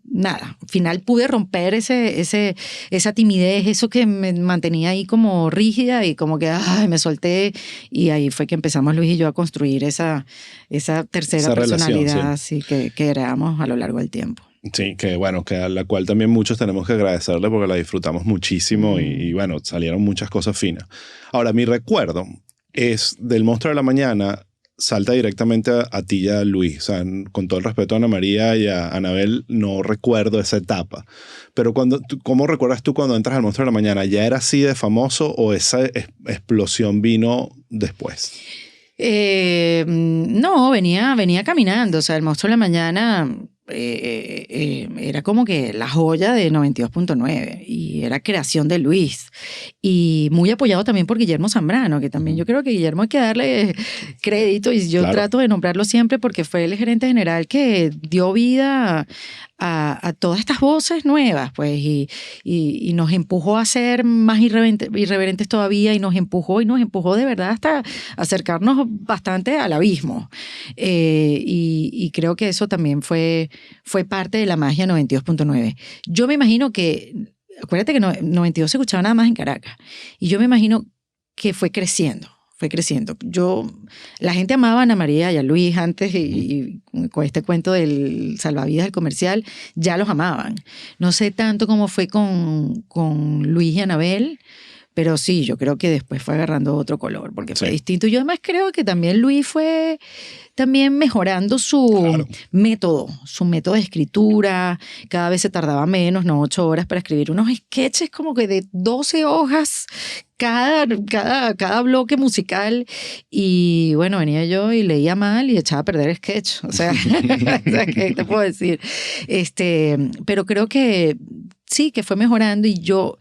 nada, al final pude romper esa timidez, eso que me mantenía ahí como rígida y como que me solté, y ahí fue que empezamos Luis y yo a construir esa tercera personalidad relación, sí. que heredamos a lo largo del tiempo. Sí, que bueno, que a la cual también muchos tenemos que agradecerle porque la disfrutamos muchísimo y bueno, salieron muchas cosas finas. Ahora, mi recuerdo es del Monstruo de la Mañana, salta directamente a ti y a Luis. O sea, con todo el respeto a Ana María y a Anabel, no recuerdo esa etapa. Pero ¿cómo recuerdas tú cuando entras al Monstruo de la Mañana? ¿Ya era así de famoso o esa explosión vino después? No, venía caminando. O sea, el Monstruo de la Mañana era como que la joya de 92.9 y era creación de Luis y muy apoyado también por Guillermo Zambrano, que también yo creo que Guillermo hay que darle crédito y yo trato de nombrarlo siempre porque fue el gerente general que dio vida a todas estas voces nuevas, pues, y nos empujó a ser más irreverentes todavía y nos empujó de verdad hasta acercarnos bastante al abismo. Y creo que eso también fue parte de la magia 92.9. Yo me imagino que, acuérdate que 92 se escuchaba nada más en Caracas, y yo me imagino que fue creciendo. La gente amaba a Ana María y a Luis antes y con este cuento del salvavidas del comercial, ya los amaban. No sé tanto cómo fue con Luis y Anabel, pero sí, yo creo que después fue agarrando otro color porque fue distinto. Yo además creo que también Luis fue también mejorando su método de escritura. Cada vez se tardaba menos, no 8 horas para escribir unos sketches como que de 12 hojas cada bloque musical, y bueno, venía yo y leía mal y echaba a perder el sketch, o sea, ¿qué te puedo decir? Pero creo que sí, que fue mejorando y yo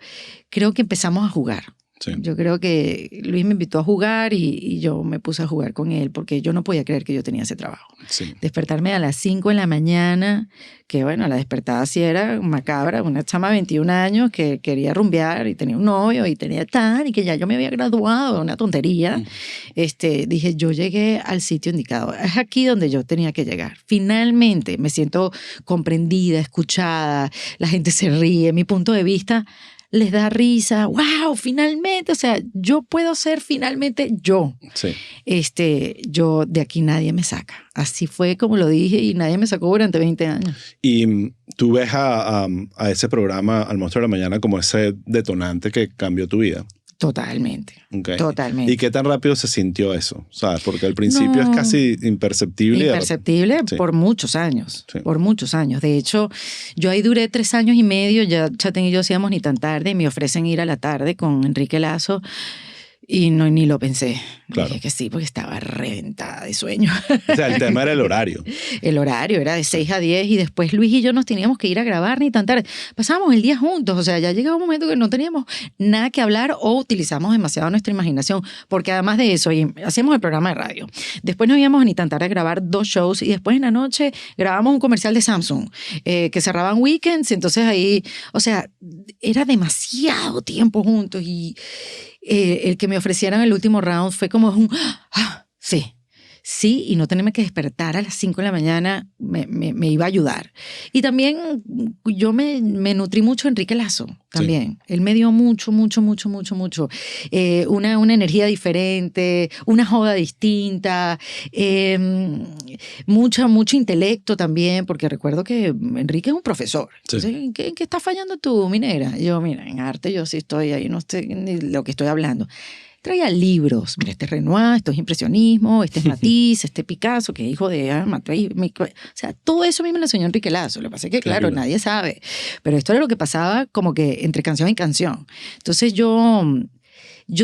creo que empezamos a jugar. Sí. Yo creo que Luis me invitó a jugar y yo me puse a jugar con él porque yo no podía creer que yo tenía ese trabajo. Sí. Despertarme a las 5 de la mañana, que bueno, la despertada sí era macabra, una chama de 21 años que quería rumbear y tenía un novio y tenía y que ya yo me había graduado, una tontería. Dije, yo llegué al sitio indicado. Es aquí donde yo tenía que llegar. Finalmente me siento comprendida, escuchada, la gente se ríe, mi punto de vista les da risa, wow, finalmente, o sea, yo puedo ser finalmente yo. Sí. Yo, de aquí nadie me saca. Así fue como lo dije y nadie me sacó durante 20 años. Y tú ves a ese programa, al Monstruo de la Mañana, como ese detonante que cambió tu vida. Totalmente. Okay. Totalmente. ¿Y qué tan rápido se sintió eso? ¿Sabes? Porque al principio es casi imperceptible. Imperceptible por muchos años. Sí. Por muchos años. De hecho, yo ahí duré 3 años y medio. Ya Chatén y yo hacíamos Ni tan tarde. Y me ofrecen ir a la tarde con Enrique Lazo. Y no, ni lo pensé. Claro. Dije que sí, porque estaba reventada de sueño. O sea, el tema era el horario. El horario era de 6 a 10 y después Luis y yo nos teníamos que ir a grabar Ni tan tarde. Pasábamos el día juntos, o sea, ya llegaba un momento que no teníamos nada que hablar o utilizamos demasiado nuestra imaginación, porque además de eso, hacíamos el programa de radio. Después nos íbamos a Ni tan tarde a grabar 2 shows y después en la noche grabamos un comercial de Samsung, que cerraban weekends, entonces ahí, o sea, era demasiado tiempo juntos y el que me ofrecieran el último round fue como un, sí, y no tenerme que despertar a las 5 de la mañana me iba a ayudar. Y también yo me nutrí mucho de Enrique Lazo, también. Sí. Él me dio mucho. Una energía diferente, una joda distinta, mucho intelecto también, porque recuerdo que Enrique es un profesor. Sí. Entonces, ¿en qué estás fallando tú, mi negra? Yo, mira, en arte yo sí estoy ahí, no sé ni lo que estoy hablando. Traía libros, mira, este es Renoir, esto es impresionismo, este es Matisse, este Picasso, que es hijo de Matisse. O sea, todo eso a mí me lo enseñó Enrique Lazo. Lo que pasa es que, claro, nadie sabe. Pero esto era lo que pasaba como que entre canción y canción. Entonces yo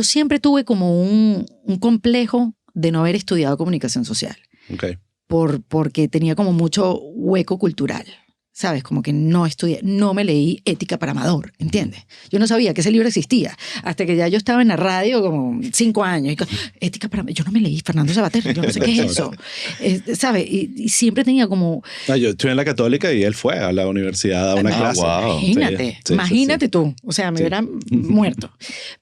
siempre tuve como un complejo de no haber estudiado comunicación social. Okay. Porque tenía como mucho hueco cultural. ¿Sabes? Como que no estudié, no me leí Ética para Amador, ¿entiendes? Yo no sabía que ese libro existía, hasta que ya yo estaba en la radio como 5 años. Ética para Amador, yo no me leí Fernando Sabater, yo no sé qué es eso. ¿Sabes? Y siempre tenía como... yo estuve en la Católica y él fue a la universidad a una clase. Wow. Imagínate tú, o sea, me hubieran muerto.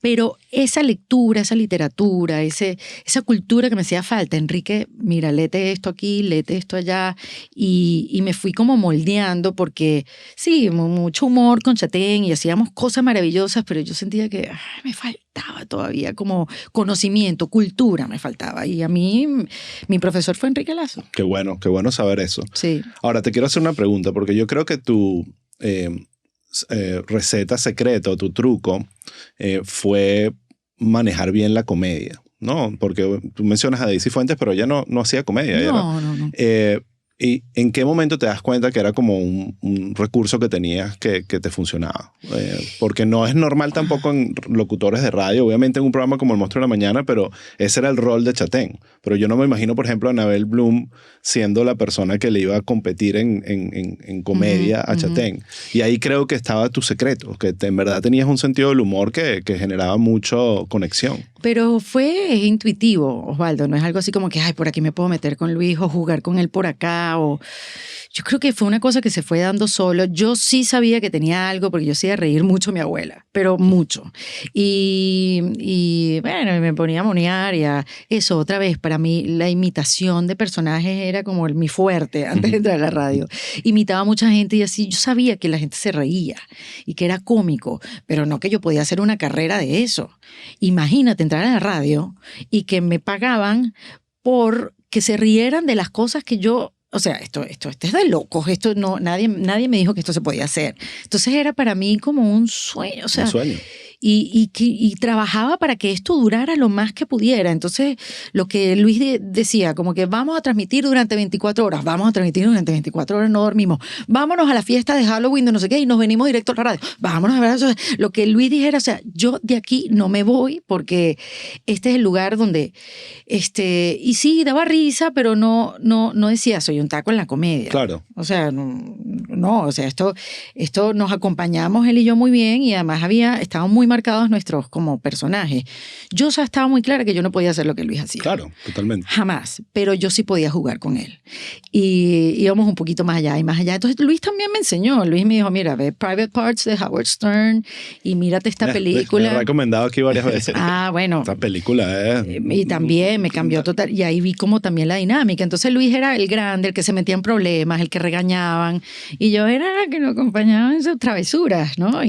Pero esa lectura, esa literatura, esa cultura que me hacía falta, Enrique, mira, léete esto aquí, léete esto allá, y me fui como moldeando porque sí, mucho humor con Chatén y hacíamos cosas maravillosas, pero yo sentía que me faltaba todavía como conocimiento, cultura me faltaba. Y a mí, mi profesor fue Enrique Lazo. Qué bueno saber eso. Sí. Ahora, te quiero hacer una pregunta, porque yo creo que tu receta secreta o tu truco fue manejar bien la comedia, ¿no? Porque tú mencionas a Daisy Fuentes, pero ella no hacía comedia. No. ¿Y en qué momento te das cuenta que era como un recurso que tenías que te funcionaba? Porque no es normal tampoco en locutores de radio, obviamente en un programa como El Monstruo de la Mañana, pero ese era el rol de Chatén. Pero yo no me imagino, por ejemplo, a Anabel Bloom siendo la persona que le iba a competir en comedia a Chatén. Y ahí creo que estaba tu secreto, que en verdad tenías un sentido del humor que generaba mucho conexión. Pero fue intuitivo, Osvaldo, no es algo así como que, por aquí me puedo meter con Luis o jugar con él por acá. Yo creo que fue una cosa que se fue dando solo. Yo sí sabía que tenía algo, porque yo hacía reír mucho a mi abuela, pero mucho. Y bueno, me ponía a monear y a eso. Otra vez, para mí, la imitación de personajes era como mi fuerte antes de entrar a la radio. Imitaba a mucha gente y así yo sabía que la gente se reía y que era cómico, pero no que yo podía hacer una carrera de eso. Imagínate entrar a la radio y que me pagaban por que se rieran de las cosas que yo... O sea, esto es de locos, esto no, nadie me dijo que esto se podía hacer. Entonces era para mí como un sueño, o sea, un sueño. Y trabajaba para que esto durara lo más que pudiera. Entonces, lo que Luis decía, como que vamos a transmitir durante 24 horas, no dormimos, vámonos a la fiesta de Halloween de no sé qué y nos venimos directo a la radio, vámonos a ver eso. Lo que Luis dijera, o sea, yo de aquí no me voy porque este es el lugar donde, y sí, daba risa, pero no decía, soy un taco en la comedia. Claro. O sea, no, o sea, esto nos acompañamos él y yo muy bien y además estaban muy marcados nuestros como personajes. Yo estaba muy clara que yo no podía hacer lo que Luis hacía. Claro, totalmente. Jamás, pero yo sí podía jugar con él. Y íbamos un poquito más allá y más allá. Entonces Luis también me enseñó. Luis me dijo, mira, ve Private Parts de Howard Stern y mírate esta película. Me he recomendado aquí varias veces. Bueno. Esta película y también me cambió total. Y ahí vi como también la dinámica. Entonces Luis era el grande, el que se metía en problemas, el que regañaban. Y yo era la que lo acompañaba en sus travesuras, ¿no?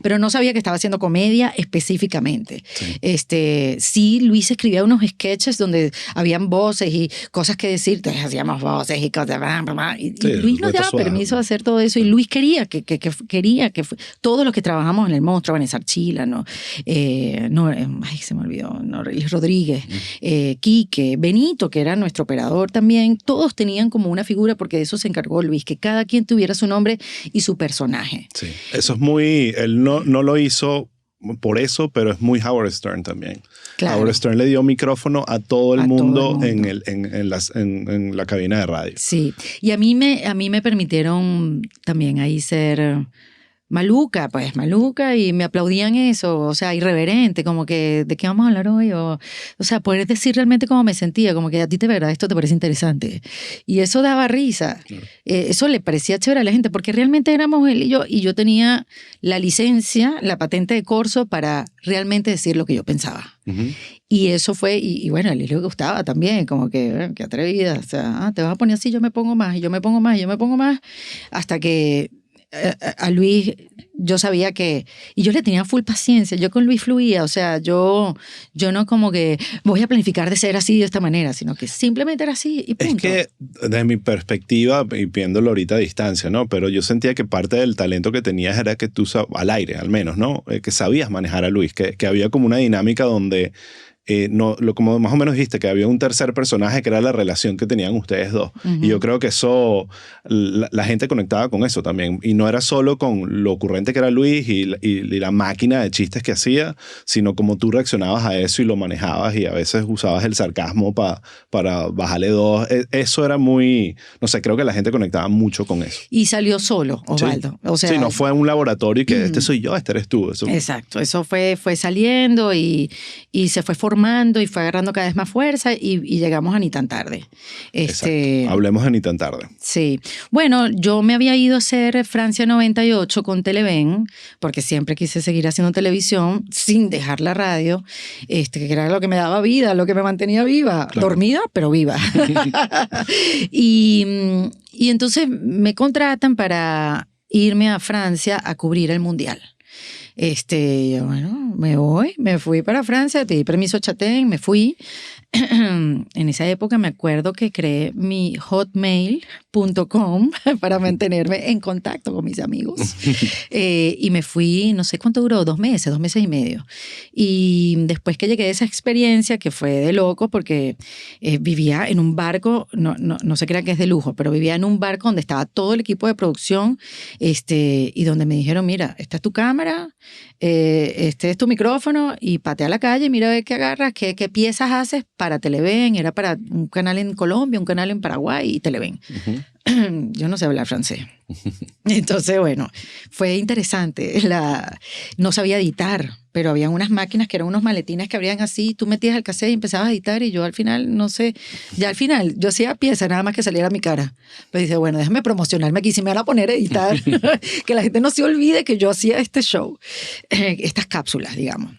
Pero no sabía que estaba haciendo comedia comedia específicamente. Sí, Luis escribía unos sketches donde habían voces y cosas que decir, entonces hacíamos voces y cosas, y Luis nos daba permiso de hacer todo eso, y Luis quería que todos los que trabajamos en El Monstruo, Vanessa Archila, se me olvidó, Luis Rodríguez, Quique, Benito, que era nuestro operador también, todos tenían como una figura, porque de eso se encargó Luis, que cada quien tuviera su nombre y su personaje. Sí, eso es muy, él no lo hizo por eso, pero es muy Howard Stern también. Claro. Howard Stern le dio micrófono a todo el mundo en la cabina de radio. Sí, y a mí me permitieron también ahí ser maluca, y me aplaudían eso, o sea, irreverente, como que, ¿de qué vamos a hablar hoy? O sea, poder decir realmente cómo me sentía, como que a ti de verdad esto te parece interesante. Y eso daba risa. Claro. Eso le parecía chévere a la gente, porque realmente éramos él y yo tenía la licencia, la patente de corso para realmente decir lo que yo pensaba. Uh-huh. Y eso fue, y bueno, a él le gustaba también, como que, qué atrevida, o sea, te vas a poner así, yo me pongo más, y yo me pongo más, y yo me pongo más, hasta que a Luis yo sabía que, y yo le tenía full paciencia, yo con Luis fluía, o sea, yo no como que voy a planificar de ser así de esta manera, sino que simplemente era así y punto. Es que desde mi perspectiva, y viéndolo ahorita a distancia, ¿no? Pero yo sentía que parte del talento que tenías era que tú, al aire al menos, ¿no? Que sabías manejar a Luis, que había como una dinámica donde como más o menos dijiste, que había un tercer personaje que era la relación que tenían ustedes dos. Uh-huh. Y yo creo que eso, la gente conectaba con eso también. Y no era solo con lo ocurrente que era Luis y la máquina de chistes que hacía, sino como tú reaccionabas a eso y lo manejabas, y a veces usabas el sarcasmo para bajarle dos. Eso era muy, no sé, creo que la gente conectaba mucho con eso. Y salió solo, Osvaldo. Sí, o sea, sí, no fue un laboratorio y que este soy yo, este eres tú. Eso. Exacto, eso fue saliendo y se fue formando y fue agarrando cada vez más fuerza y llegamos a Ni tan tarde. Hablemos de Ni tan tarde. Sí. Bueno, yo me había ido a hacer Francia 98 con Televen, porque siempre quise seguir haciendo televisión sin dejar la radio, que era lo que me daba vida, lo que me mantenía viva. Claro. Dormida, pero viva. y entonces me contratan para irme a Francia a cubrir el Mundial. Yo, bueno, me fui para Francia, pedí permiso a Chaten, me fui. En esa época me acuerdo que creé mi hotmail.com para mantenerme en contacto con mis amigos. Y me fui, no sé cuánto duró, 2 meses y medio. Y después que llegué de esa experiencia, que fue de loco, porque vivía en un barco, no se crean que es de lujo, pero vivía en un barco donde estaba todo el equipo de producción, y donde me dijeron, mira, esta es tu cámara, este es tu micrófono, y patea a la calle, mira a ver qué agarras, qué piezas haces para Televen. Era para un canal en Colombia, un canal en Paraguay y Televen. Uh-huh. Yo no sé hablar francés. Entonces, bueno, fue interesante. No sabía editar, pero había unas máquinas que eran unos maletines que abrían así, tú metías el cassette y empezabas a editar, y yo al final, no sé, ya al final, yo hacía pieza nada más que saliera mi cara. Pero dice, bueno, déjame promocionarme aquí, si me van a poner a editar, que la gente no se olvide que yo hacía este show, estas cápsulas, digamos.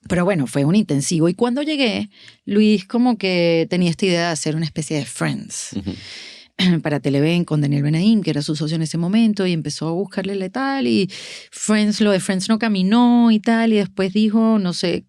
Pero bueno, fue un intensivo. Y cuando llegué, Luis como que tenía esta idea de hacer una especie de Friends. Uh-huh. Para Televen con Daniel Benaim, que era su socio en ese momento, y empezó a buscarle letal, y lo de Friends no caminó y tal, y después dijo, no sé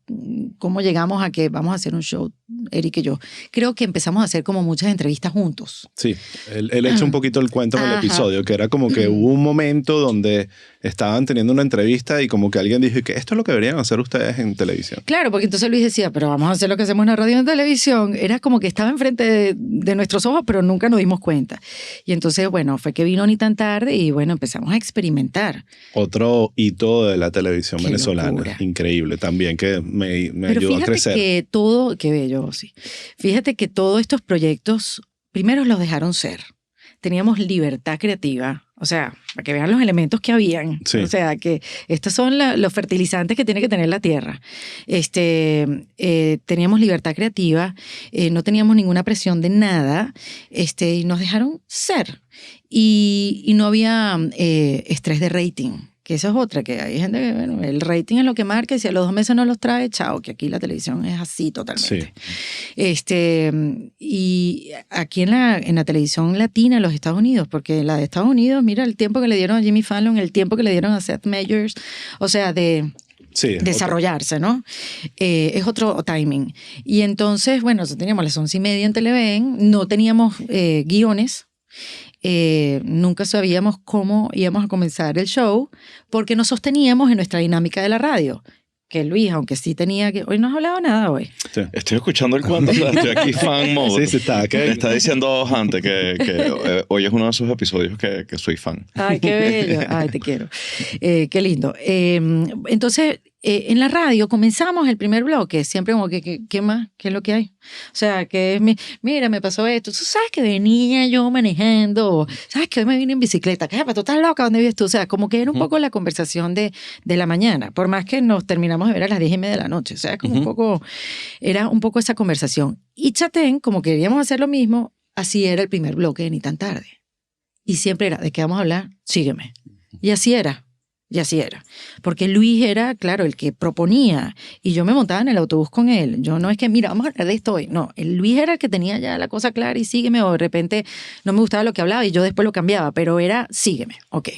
cómo llegamos a que vamos a hacer un show, Eric y yo. Creo que empezamos a hacer como muchas entrevistas juntos. Sí, él echa un poquito el cuento en el episodio, que era como que hubo un momento donde estaban teniendo una entrevista y como que alguien dijo que esto es lo que deberían hacer ustedes en televisión. Claro, porque entonces Luis decía, pero vamos a hacer lo que hacemos en la radio y en televisión. Era como que estaba enfrente de nuestros ojos, pero nunca nos dimos cuenta. Y entonces, bueno, fue que vino Ni tan tarde y bueno, empezamos a experimentar. Otro hito de la televisión venezolana. Locura. Increíble también, que me ayudó a crecer. Qué bello, sí. Fíjate que todos estos proyectos, primero los dejaron ser. Teníamos libertad creativa. O sea, para que vean los elementos que habían. Sí. O sea, que estos son los fertilizantes que tiene que tener la tierra. Teníamos libertad creativa, no teníamos ninguna presión de nada, y nos dejaron ser. Y no había estrés de rating. Que eso es otra, que hay gente que, bueno, el rating es lo que marca, y si a los 2 meses no los trae, chao, que aquí la televisión es así totalmente. Sí. Y aquí en la televisión latina en los Estados Unidos, porque la de Estados Unidos, mira el tiempo que le dieron a Jimmy Fallon, el tiempo que le dieron a Seth Meyers, o sea, de desarrollarse, ¿no? Es otro timing. Y entonces, bueno, nosotros teníamos las 11:30 en Televen, no teníamos guiones, nunca sabíamos cómo íbamos a comenzar el show, porque nos sosteníamos en nuestra dinámica de la radio. Que Luis, aunque sí tenía que... Hoy no has hablado nada hoy. Sí. Estoy escuchando el cuento, estoy aquí fan mode. Sí, está. Me está diciendo Hante que hoy es uno de esos episodios que soy fan. Ay, qué bello. Ay, te quiero. Qué lindo. Entonces, en la radio comenzamos el primer bloque, siempre como que ¿qué más? ¿Qué es lo que hay? O sea, que mira, me pasó esto. Tú sabes que venía yo manejando, sabes que hoy me vine en bicicleta. ¿Qué? ¿Tú estás loca? ¿Dónde vives tú? O sea, como que era un poco la conversación de la mañana, por más que nos terminamos de ver a las 10:30 de la noche. O sea, como un poco, era un poco esa conversación. Y Chatén, como queríamos hacer lo mismo, así era el primer bloque de Ni Tan Tarde. Y siempre era, ¿de qué vamos a hablar? Sígueme. Y así era. Y así era. Porque Luis era, claro, el que proponía. Y yo me montaba en el autobús con él. Yo no es que, mira, vamos a hablar de esto hoy. No, el Luis era el que tenía ya la cosa clara y sígueme. O de repente no me gustaba lo que hablaba y yo después lo cambiaba. Pero era sígueme. Ok.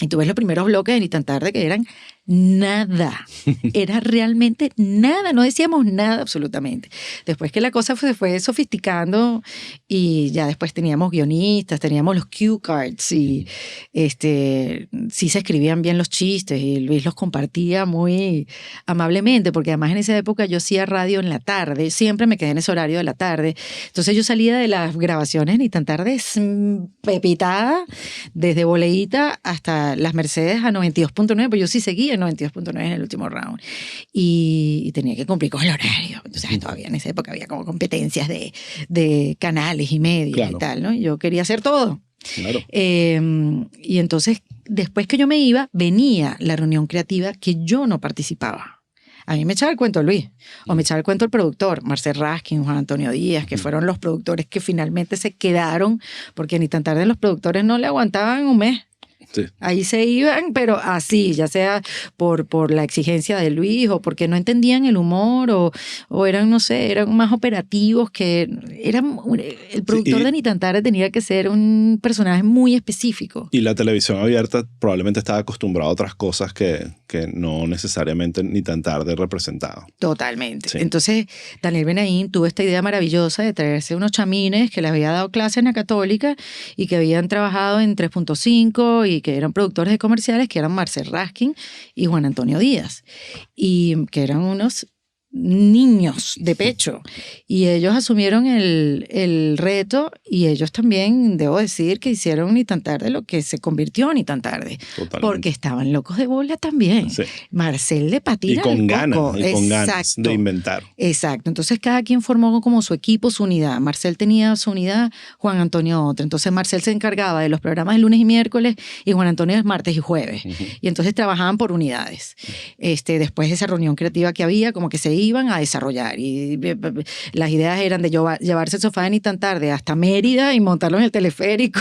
Y tú ves los primeros bloques de Ni Tan Tarde que eran nada. Era realmente nada. No decíamos nada absolutamente. Después que la cosa se fue sofisticando y ya después teníamos guionistas, teníamos los cue cards y sí se escribían bien los chistes y Luis los compartía muy amablemente porque además en esa época yo hacía radio en la tarde. Siempre me quedé en ese horario de la tarde. Entonces yo salía de las grabaciones Ni Tan Tarde pepitada desde Boleíta hasta Las Mercedes a 92.9, pues yo sí seguía en 92.9 en el último round y tenía que cumplir con el horario. Entonces todavía en esa época había como competencias de canales y medios y tal, ¿no? Yo quería hacer todo. Claro. Y entonces después que yo me iba, venía la reunión creativa que yo no participaba. A mí me echaba el cuento Luis, o me echaba el cuento el productor, Marcel Raskin, Juan Antonio Díaz, que fueron los productores que finalmente se quedaron, porque Ni Tan Tarde los productores no le aguantaban un mes. Sí. Ahí se iban, pero así, ya sea por la exigencia de Luis o porque no entendían el humor o eran, no sé, eran más operativos que el productor de Ni Tan Tarde tenía que ser un personaje muy específico. Y la televisión abierta probablemente estaba acostumbrada a otras cosas que no necesariamente Ni Tan Tarde representaba. Totalmente. Sí. Entonces, Daniel Benaín tuvo esta idea maravillosa de traerse unos chamines que les había dado clases en la Católica y que habían trabajado en 3.5 y que eran productores de comerciales, que eran Marcel Raskin y Juan Antonio Díaz, y que eran unos niños de pecho. Y ellos asumieron el reto y ellos también, debo decir, que hicieron Ni Tan Tarde lo que se convirtió en Ni Tan Tarde. Totalmente. Porque estaban locos de bola también. Sí. Marcel de patina. Y con ganas de inventar. Exacto. Entonces cada quien formó como su equipo, su unidad. Marcel tenía su unidad, Juan Antonio otra. Entonces Marcel se encargaba de los programas de lunes y miércoles y Juan Antonio de martes y jueves. Y entonces trabajaban por unidades. Después de esa reunión creativa que había, como que se iban a desarrollar y las ideas eran de llevarse el sofá de Ni Tan Tarde hasta Mérida y montarlo en el teleférico.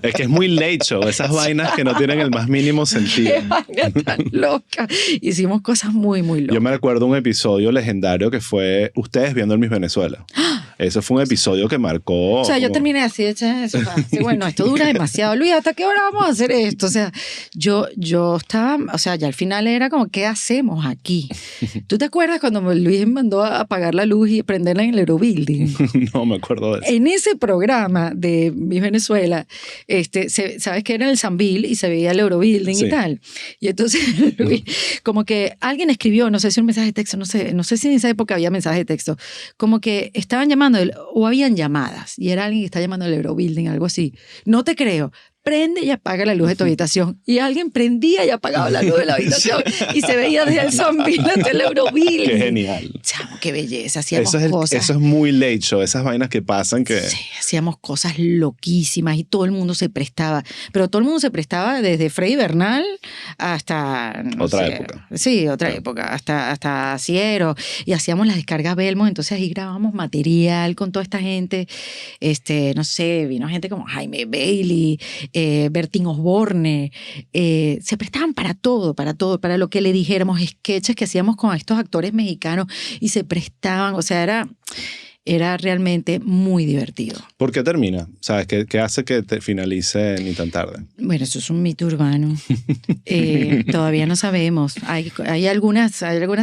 Es que es muy late show, esas vainas que no tienen el más mínimo sentido. Qué vaina tan loca. Hicimos cosas muy, muy locas. Yo me recuerdo un episodio legendario que fue ustedes viendo el Miss Venezuela. Eso fue un episodio que marcó... O sea, yo terminé así, bueno, esto dura demasiado. Luis, ¿hasta qué hora vamos a hacer esto? O sea, yo estaba, o sea, ya al final era como, ¿qué hacemos aquí? ¿Tú te acuerdas cuando Luis me mandó a apagar la luz y prenderla en el Eurobuilding? No me acuerdo de eso. En ese programa de Miss Venezuela, sabes que era el Sambil y se veía el Eurobuilding y tal. Y entonces, Luis, como que alguien escribió, no sé si un mensaje de texto, no sé si en esa época había mensaje de texto, como que estaban llamando o habían llamadas y era alguien que está llamando al Eurobuilding, algo así. No te creo. Prende y apaga la luz de tu habitación. Y alguien prendía y apagaba la luz de la habitación y se veía desde el Sambil hasta el Eurobuilding. Qué genial. Chamo, qué belleza. Hacíamos cosas. Eso es muy late show, esas vainas que pasan que... Sí, hacíamos cosas loquísimas y todo el mundo se prestaba. Pero todo el mundo se prestaba desde Freddy Bernal hasta... Otra época. Sí, otra época. Hasta Ciero. Y hacíamos las descargas Belmont. Entonces ahí grabábamos material con toda esta gente. No sé, vino gente como Jaime Bailey, Bertín Osborne, se prestaban para todo, para lo que le dijéramos, sketches que hacíamos con estos actores mexicanos y se prestaban, o sea, Era realmente muy divertido. ¿Por qué termina? ¿Sabes? ¿Qué hace que te finalice Ni tan tarde? Bueno, eso es un mito urbano. Todavía no sabemos. Hay algunas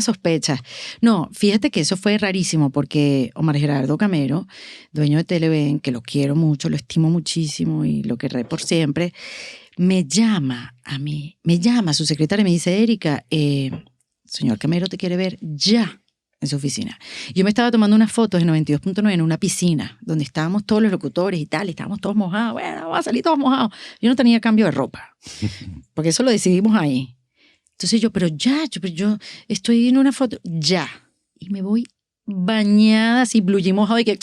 sospechas. No, fíjate que eso fue rarísimo porque Omar Gerardo Camero, dueño de Televen, que lo quiero mucho, lo estimo muchísimo y lo querré por siempre, me llama a su secretaria y me dice, Erika, señor Camero te quiere ver ya en su oficina. Yo me estaba tomando unas fotos en 92.9 en una piscina, donde estábamos todos los locutores y tal, y estábamos todos mojados. Bueno, vamos a salir todos mojados. Yo no tenía cambio de ropa, porque eso lo decidimos ahí. Entonces pero yo estoy en una foto, ya. Y me voy bañada, así, blue jean mojado, y que...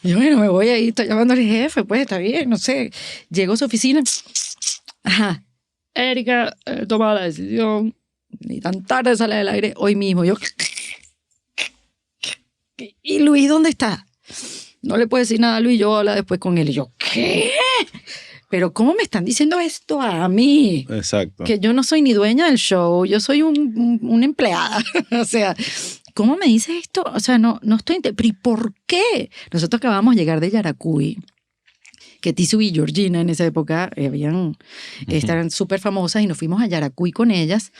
Yo, bueno, me voy ahí, estoy llamando al jefe, pues, está bien, no sé. Llego a su oficina. Ajá. Erika, he tomado la decisión. Ni tan tarde sale del aire hoy mismo. Yo, ¿y Luis dónde está? No le puedo decir nada a Luis, yo hablo después con él. Y yo, ¿qué? Pero ¿cómo me están diciendo esto a mí? Exacto. Que yo no soy ni dueña del show, yo soy una empleada. O sea, ¿cómo me dices esto? O sea, no estoy... ¿Pero y por qué? Nosotros acabamos de llegar de Yaracuy, que Tisu y Georgina en esa época estaban súper famosas, y nos fuimos a Yaracuy con ellas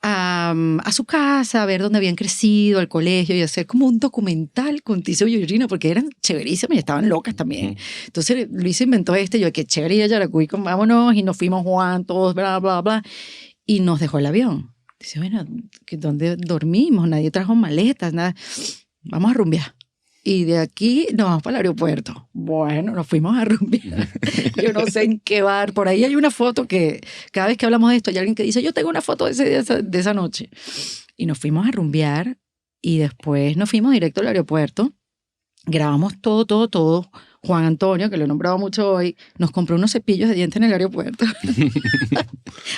a su casa, a ver dónde habían crecido, al colegio, y hacer como un documental con Tisu y Georgina, porque eran chéverísimas y estaban locas también. Entonces Luis inventó yo, qué chévere ir a Yaracuy, vámonos, y nos fuimos Juan, todos, bla, bla, bla, y nos dejó el avión. Dice, bueno, ¿dónde dormimos? Nadie trajo maletas, nada. Vamos a rumbear. Y de aquí nos vamos para el aeropuerto. Bueno, nos fuimos a rumbear. Yo no sé en qué bar. Por ahí hay una foto que cada vez que hablamos de esto hay alguien que dice, yo tengo una foto de esa noche. Y nos fuimos a rumbear y después nos fuimos directo al aeropuerto. Grabamos todo. Juan Antonio, que lo he nombrado mucho hoy, nos compró unos cepillos de dientes en el aeropuerto.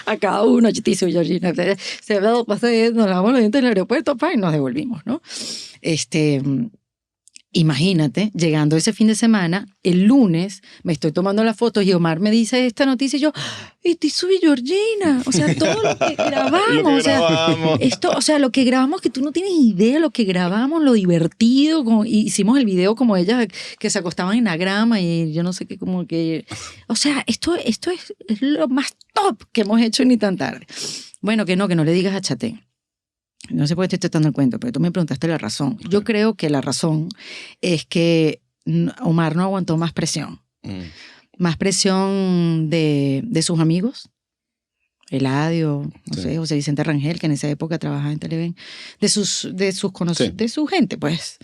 A cada uno, Tisu y Georgina. Nos lavamos los dientes en el aeropuerto, y nos devolvimos, ¿no? Imagínate, llegando ese fin de semana, el lunes me estoy tomando las fotos y Omar me dice esta noticia y yo, y Tisu y Georgina, o sea, todo lo que grabamos, lo que grabamos, que tú no tienes idea, lo que grabamos, lo divertido, hicimos el video como ellas que se acostaban en la grama y yo no sé qué, como que, o sea, esto es lo más top que hemos hecho en Ni tan tarde. Bueno, que no le digas a Chatén. No sé por qué te estoy dando el cuento, pero tú me preguntaste la razón. Yo creo que la razón es que Omar no aguantó más presión. Más presión de sus amigos. Eladio, no sé, José Vicente Rangel, que en esa época trabajaba en Televen, de su gente, pues,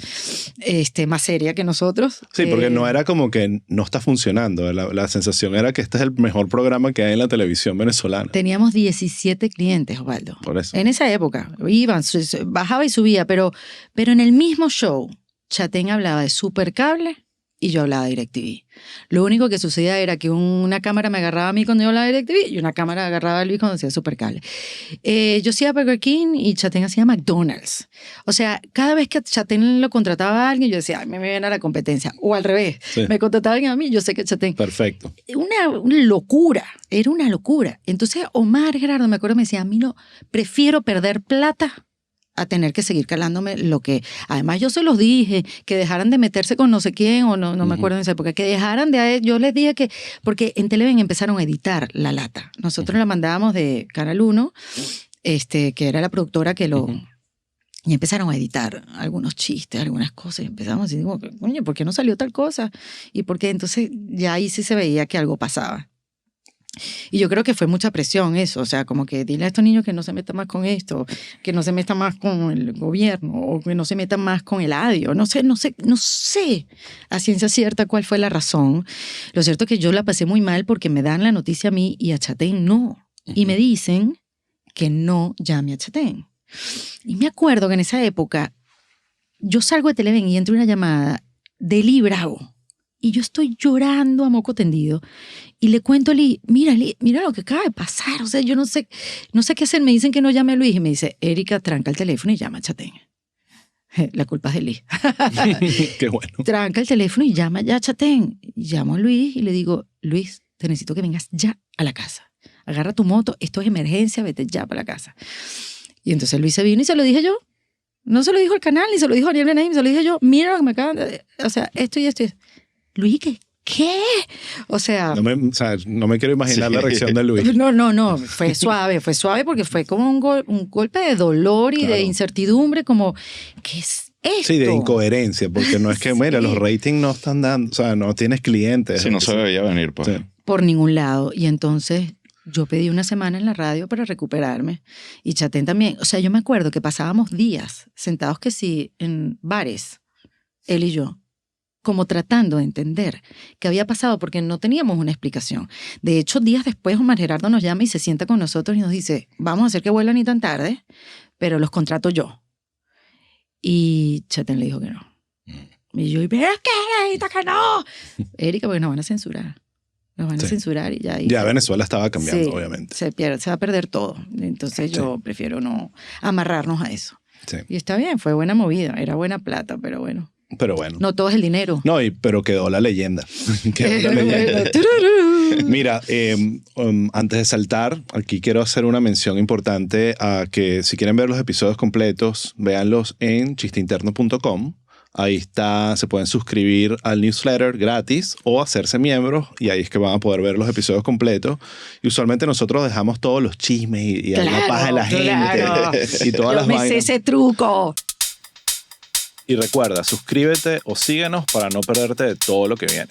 más seria que nosotros. Sí, porque no era como que no está funcionando. La sensación era que este es el mejor programa que hay en la televisión venezolana. Teníamos 17 clientes, Osvaldo. Por eso. En esa época. Iban, bajaba y subía, pero en el mismo show, Chatén hablaba de Supercable y yo hablaba de DirecTV. Lo único que sucedía era que una cámara me agarraba a mí cuando yo hablaba de DirecTV y una cámara agarraba a Luis cuando hacía Supercable. Yo hacía Burger King y Chatén hacía McDonald's. O sea, cada vez que Chatén lo contrataba a alguien, yo decía, me viene a la competencia. O al revés, me contrataba a alguien a mí, yo sé que Chatén. Perfecto. Una locura, era una locura. Entonces Omar Gerardo, me acuerdo, me decía, a mí no, prefiero perder plata a tener que seguir calándome lo que... Además, yo se los dije, que dejaran de meterse con no sé quién, o no me acuerdo en esa época, que dejaran de... Yo les dije que... Porque en Televen empezaron a editar La Lata. Nosotros la mandábamos de Canal 1, que era la productora que lo... Y empezaron a editar algunos chistes, algunas cosas. Y empezamos así, digo, coño, ¿por qué no salió tal cosa? Y porque entonces ya ahí sí se veía que algo pasaba. Y yo creo que fue mucha presión eso, o sea, como que dile a estos niños que no se metan más con esto, que no se metan más con el gobierno, o que no se metan más con el ADIO, no sé a ciencia cierta cuál fue la razón. Lo cierto es que yo la pasé muy mal porque me dan la noticia a mí y a Chatén no, y me dicen que no llame a Chatén. Y me acuerdo que en esa época yo salgo de Televen y entro una llamada de Lee Bravo. Y yo estoy llorando a moco tendido. Y le cuento a Lee, mira lo que acaba de pasar. O sea, yo no sé qué hacer. Me dicen que no llame a Luis. Y me dice, Erika, tranca el teléfono y llama a Chatén. La culpa es de Lee. Qué bueno. Tranca el teléfono y llama ya a Chatén. Y llamo a Luis y le digo, Luis, te necesito que vengas ya a la casa. Agarra tu moto, esto es emergencia, vete ya para la casa. Y entonces Luis se vino y se lo dije yo. No se lo dijo el canal, ni se lo dijo Ariel Benaim, se lo dije yo. Mira lo que me acaban de... O sea, esto y esto. Luis, ¿qué? O sea, no me quiero imaginar la reacción de Luis. No. Fue suave porque fue como un golpe de dolor y de incertidumbre, como, ¿qué es esto? Sí, de incoherencia, porque no es que, mira, los ratings no están dando, o sea, no tienes clientes. Sí, no se veía venir, pues. Sí. Por ningún lado. Y entonces yo pedí una semana en la radio para recuperarme. Y Chatén también. O sea, yo me acuerdo que pasábamos días sentados que sí en bares, él y yo, como tratando de entender qué había pasado porque no teníamos una explicación. De hecho, días después Omar Gerardo nos llama y se sienta con nosotros y nos dice, vamos a hacer que vuelvan ni tan tarde, pero los contrato yo. Y Chatén le dijo que no. Y yo, ¿pero qué? Erika, que no. Erika, porque nos van a censurar. Nos van a censurar y ya. Ya Venezuela estaba cambiando, obviamente. Se va a perder todo. Entonces yo prefiero no amarrarnos a eso. Sí. Y está bien, fue buena movida, era buena plata, pero bueno. No todo es el dinero. No, pero quedó la leyenda. Mira, antes de saltar, aquí quiero hacer una mención importante a que si quieren ver los episodios completos, véanlos en chisteinterno.com. Ahí está, se pueden suscribir al newsletter gratis o hacerse miembros y ahí es que van a poder ver los episodios completos. Y usualmente nosotros dejamos todos los chismes y la paja de la gente y todas las vainas. Yo me sé ese truco. Y recuerda, suscríbete o síguenos para no perderte de todo lo que viene.